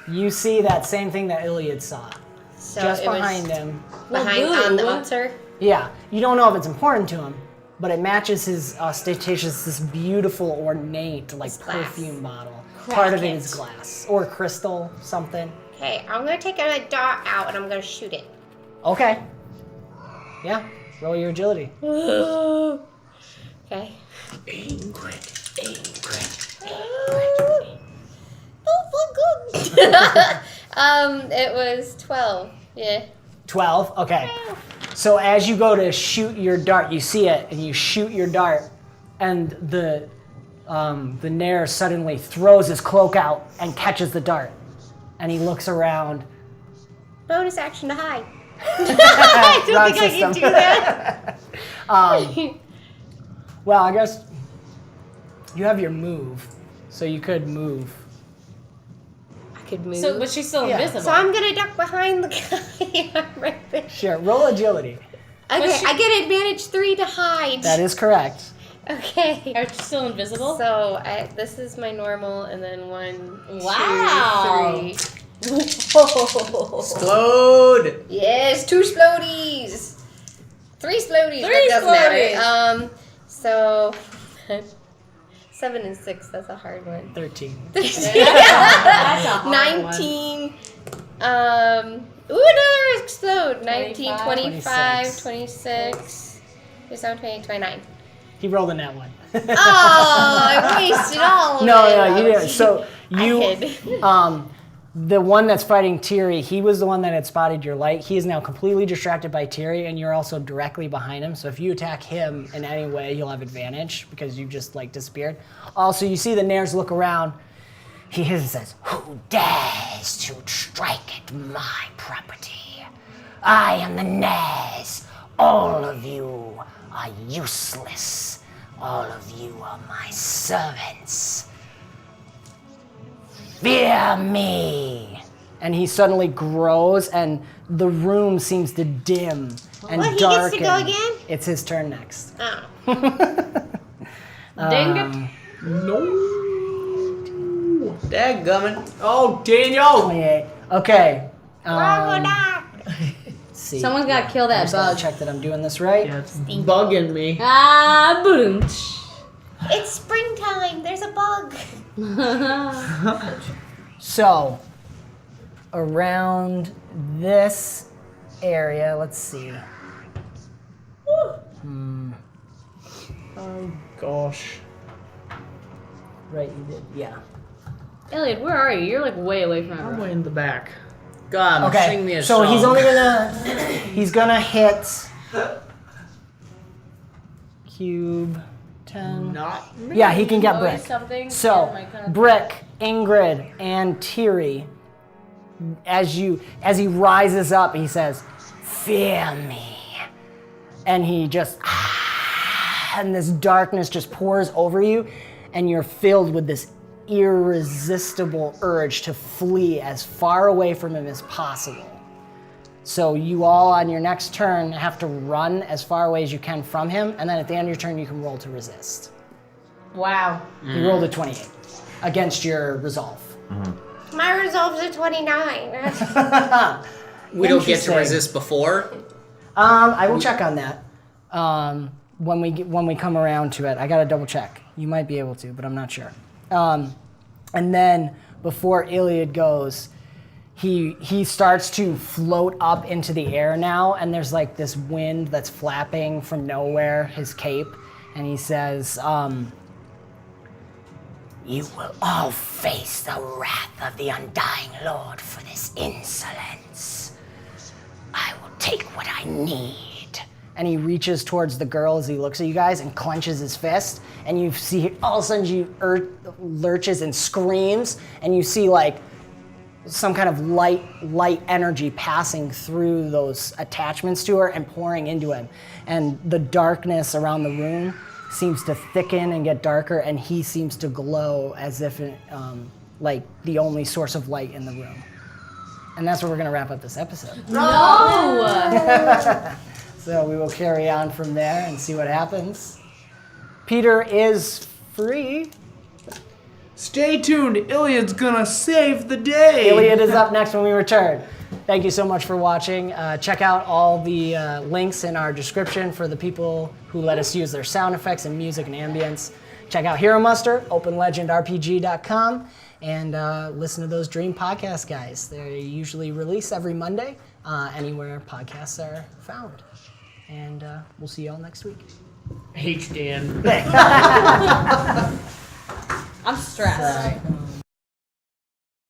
You see that same thing that Ilyad saw. So Just it was behind him. behind on the altar. Yeah. You don't know if it's important to him, but it matches his ostentatious, this beautiful, ornate, like glass. perfume bottle. Part of it Crack is it. glass. Or crystal, something. Okay, I'm gonna take a dart out and I'm gonna shoot it. Okay. Yeah. Roll your agility. Okay. Oh, so good. It was 12. Yeah. 12. Okay. So as you go to shoot your dart, you see it, and you shoot your dart, and the Nair suddenly throws his cloak out and catches the dart, and he looks around. Bonus action to hide. I don't Wrong think I can system. do that. Well, I guess you have your move, so you could move. I could move. So, but she's still Yeah. invisible. So I'm gonna duck behind the guy. I'm right there. Sure. Roll agility. Okay, I get advantage 3 to hide. That is correct. Okay. Are you still invisible? So this is my normal, and then 1, Wow. 2, 3. Whoa. Explode! Yes, 2 splodies. 3 splodies. Three that doesn't splodies. matter. So 7 and 6. That's a hard one. 13. That's a hard 19. Ooh, another explode. 19, 25, 25, 26. 27, 28, 29. He rolled in that one. Oh, I wasted all of it. No, you didn't. So I you, hid. the one that's fighting Tiri, he was the one that had spotted your light. He is now completely distracted by Tiri, and you're also directly behind him. So if you attack him in any way, you'll have advantage because you just like disappeared. Also, you see the Nares look around. He hears and says, "Who dares to strike at my property? I am the Nares. All of you are useless. All of you are my servants. Fear me." And he suddenly grows, and the room seems to dim and What, he darken. gets to go again? It's his turn next. Oh. Dang it. No. Dadgummit. Oh, Daniel. 28. Okay. Bravo, Let's see. Someone's got to kill that Just gotta bug. check that I'm doing this right. Yeah, it's bugging me. Ah, boom. It's springtime. There's a bug. So, around this area, let's see. Oh, gosh. Right, you did, yeah. Ilyad, where are you? You're like way away from I'm everyone. way in the back. God, sing me Okay, a so song. he's only gonna hit Cube 10. Not me. Yeah, he can get Noise Brick. something So, in my kind- Brick, Ingrid, and Tiri, as he rises up, he says, "Fear me." And he just, and this darkness just pours over you, and you're filled with this irresistible urge to flee as far away from him as possible. So you all on your next turn have to run as far away as you can from him, and then at the end of your turn you can roll to resist. Wow. You rolled a 28 against your resolve. My resolve's a 29. We don't get to Interesting. resist before. I will check on that when we come around to it. I gotta double check. You might be able to, but I'm not sure. And then before Ilyad goes, he starts to float up into the air now, and there's like this wind that's flapping from nowhere, his cape, and he says, "You will all face the wrath of the Undying Lord for this insolence. I will take what I need." And he reaches towards the girl as he looks at you guys and clenches his fist, and you see all of a sudden she lurches and screams, and you see like some kind of light energy passing through those attachments to her and pouring into him. And the darkness around the room seems to thicken and get darker, and he seems to glow as if like the only source of light in the room. And that's where we're gonna wrap up this episode. No! So we will carry on from there and see what happens. Peter is free. Stay tuned. Ilyad's gonna save the day. Ilyad is up next when we return. Thank you so much for watching. Check out all the links in our description for the people who let us use their sound effects and music and ambience. Check out Heromuster, openlegendrpg.com, and listen to those Dream Podcast guys. They usually release every Monday, anywhere podcasts are found. And we'll see you all next week. H Dan. I'm stressed. All right.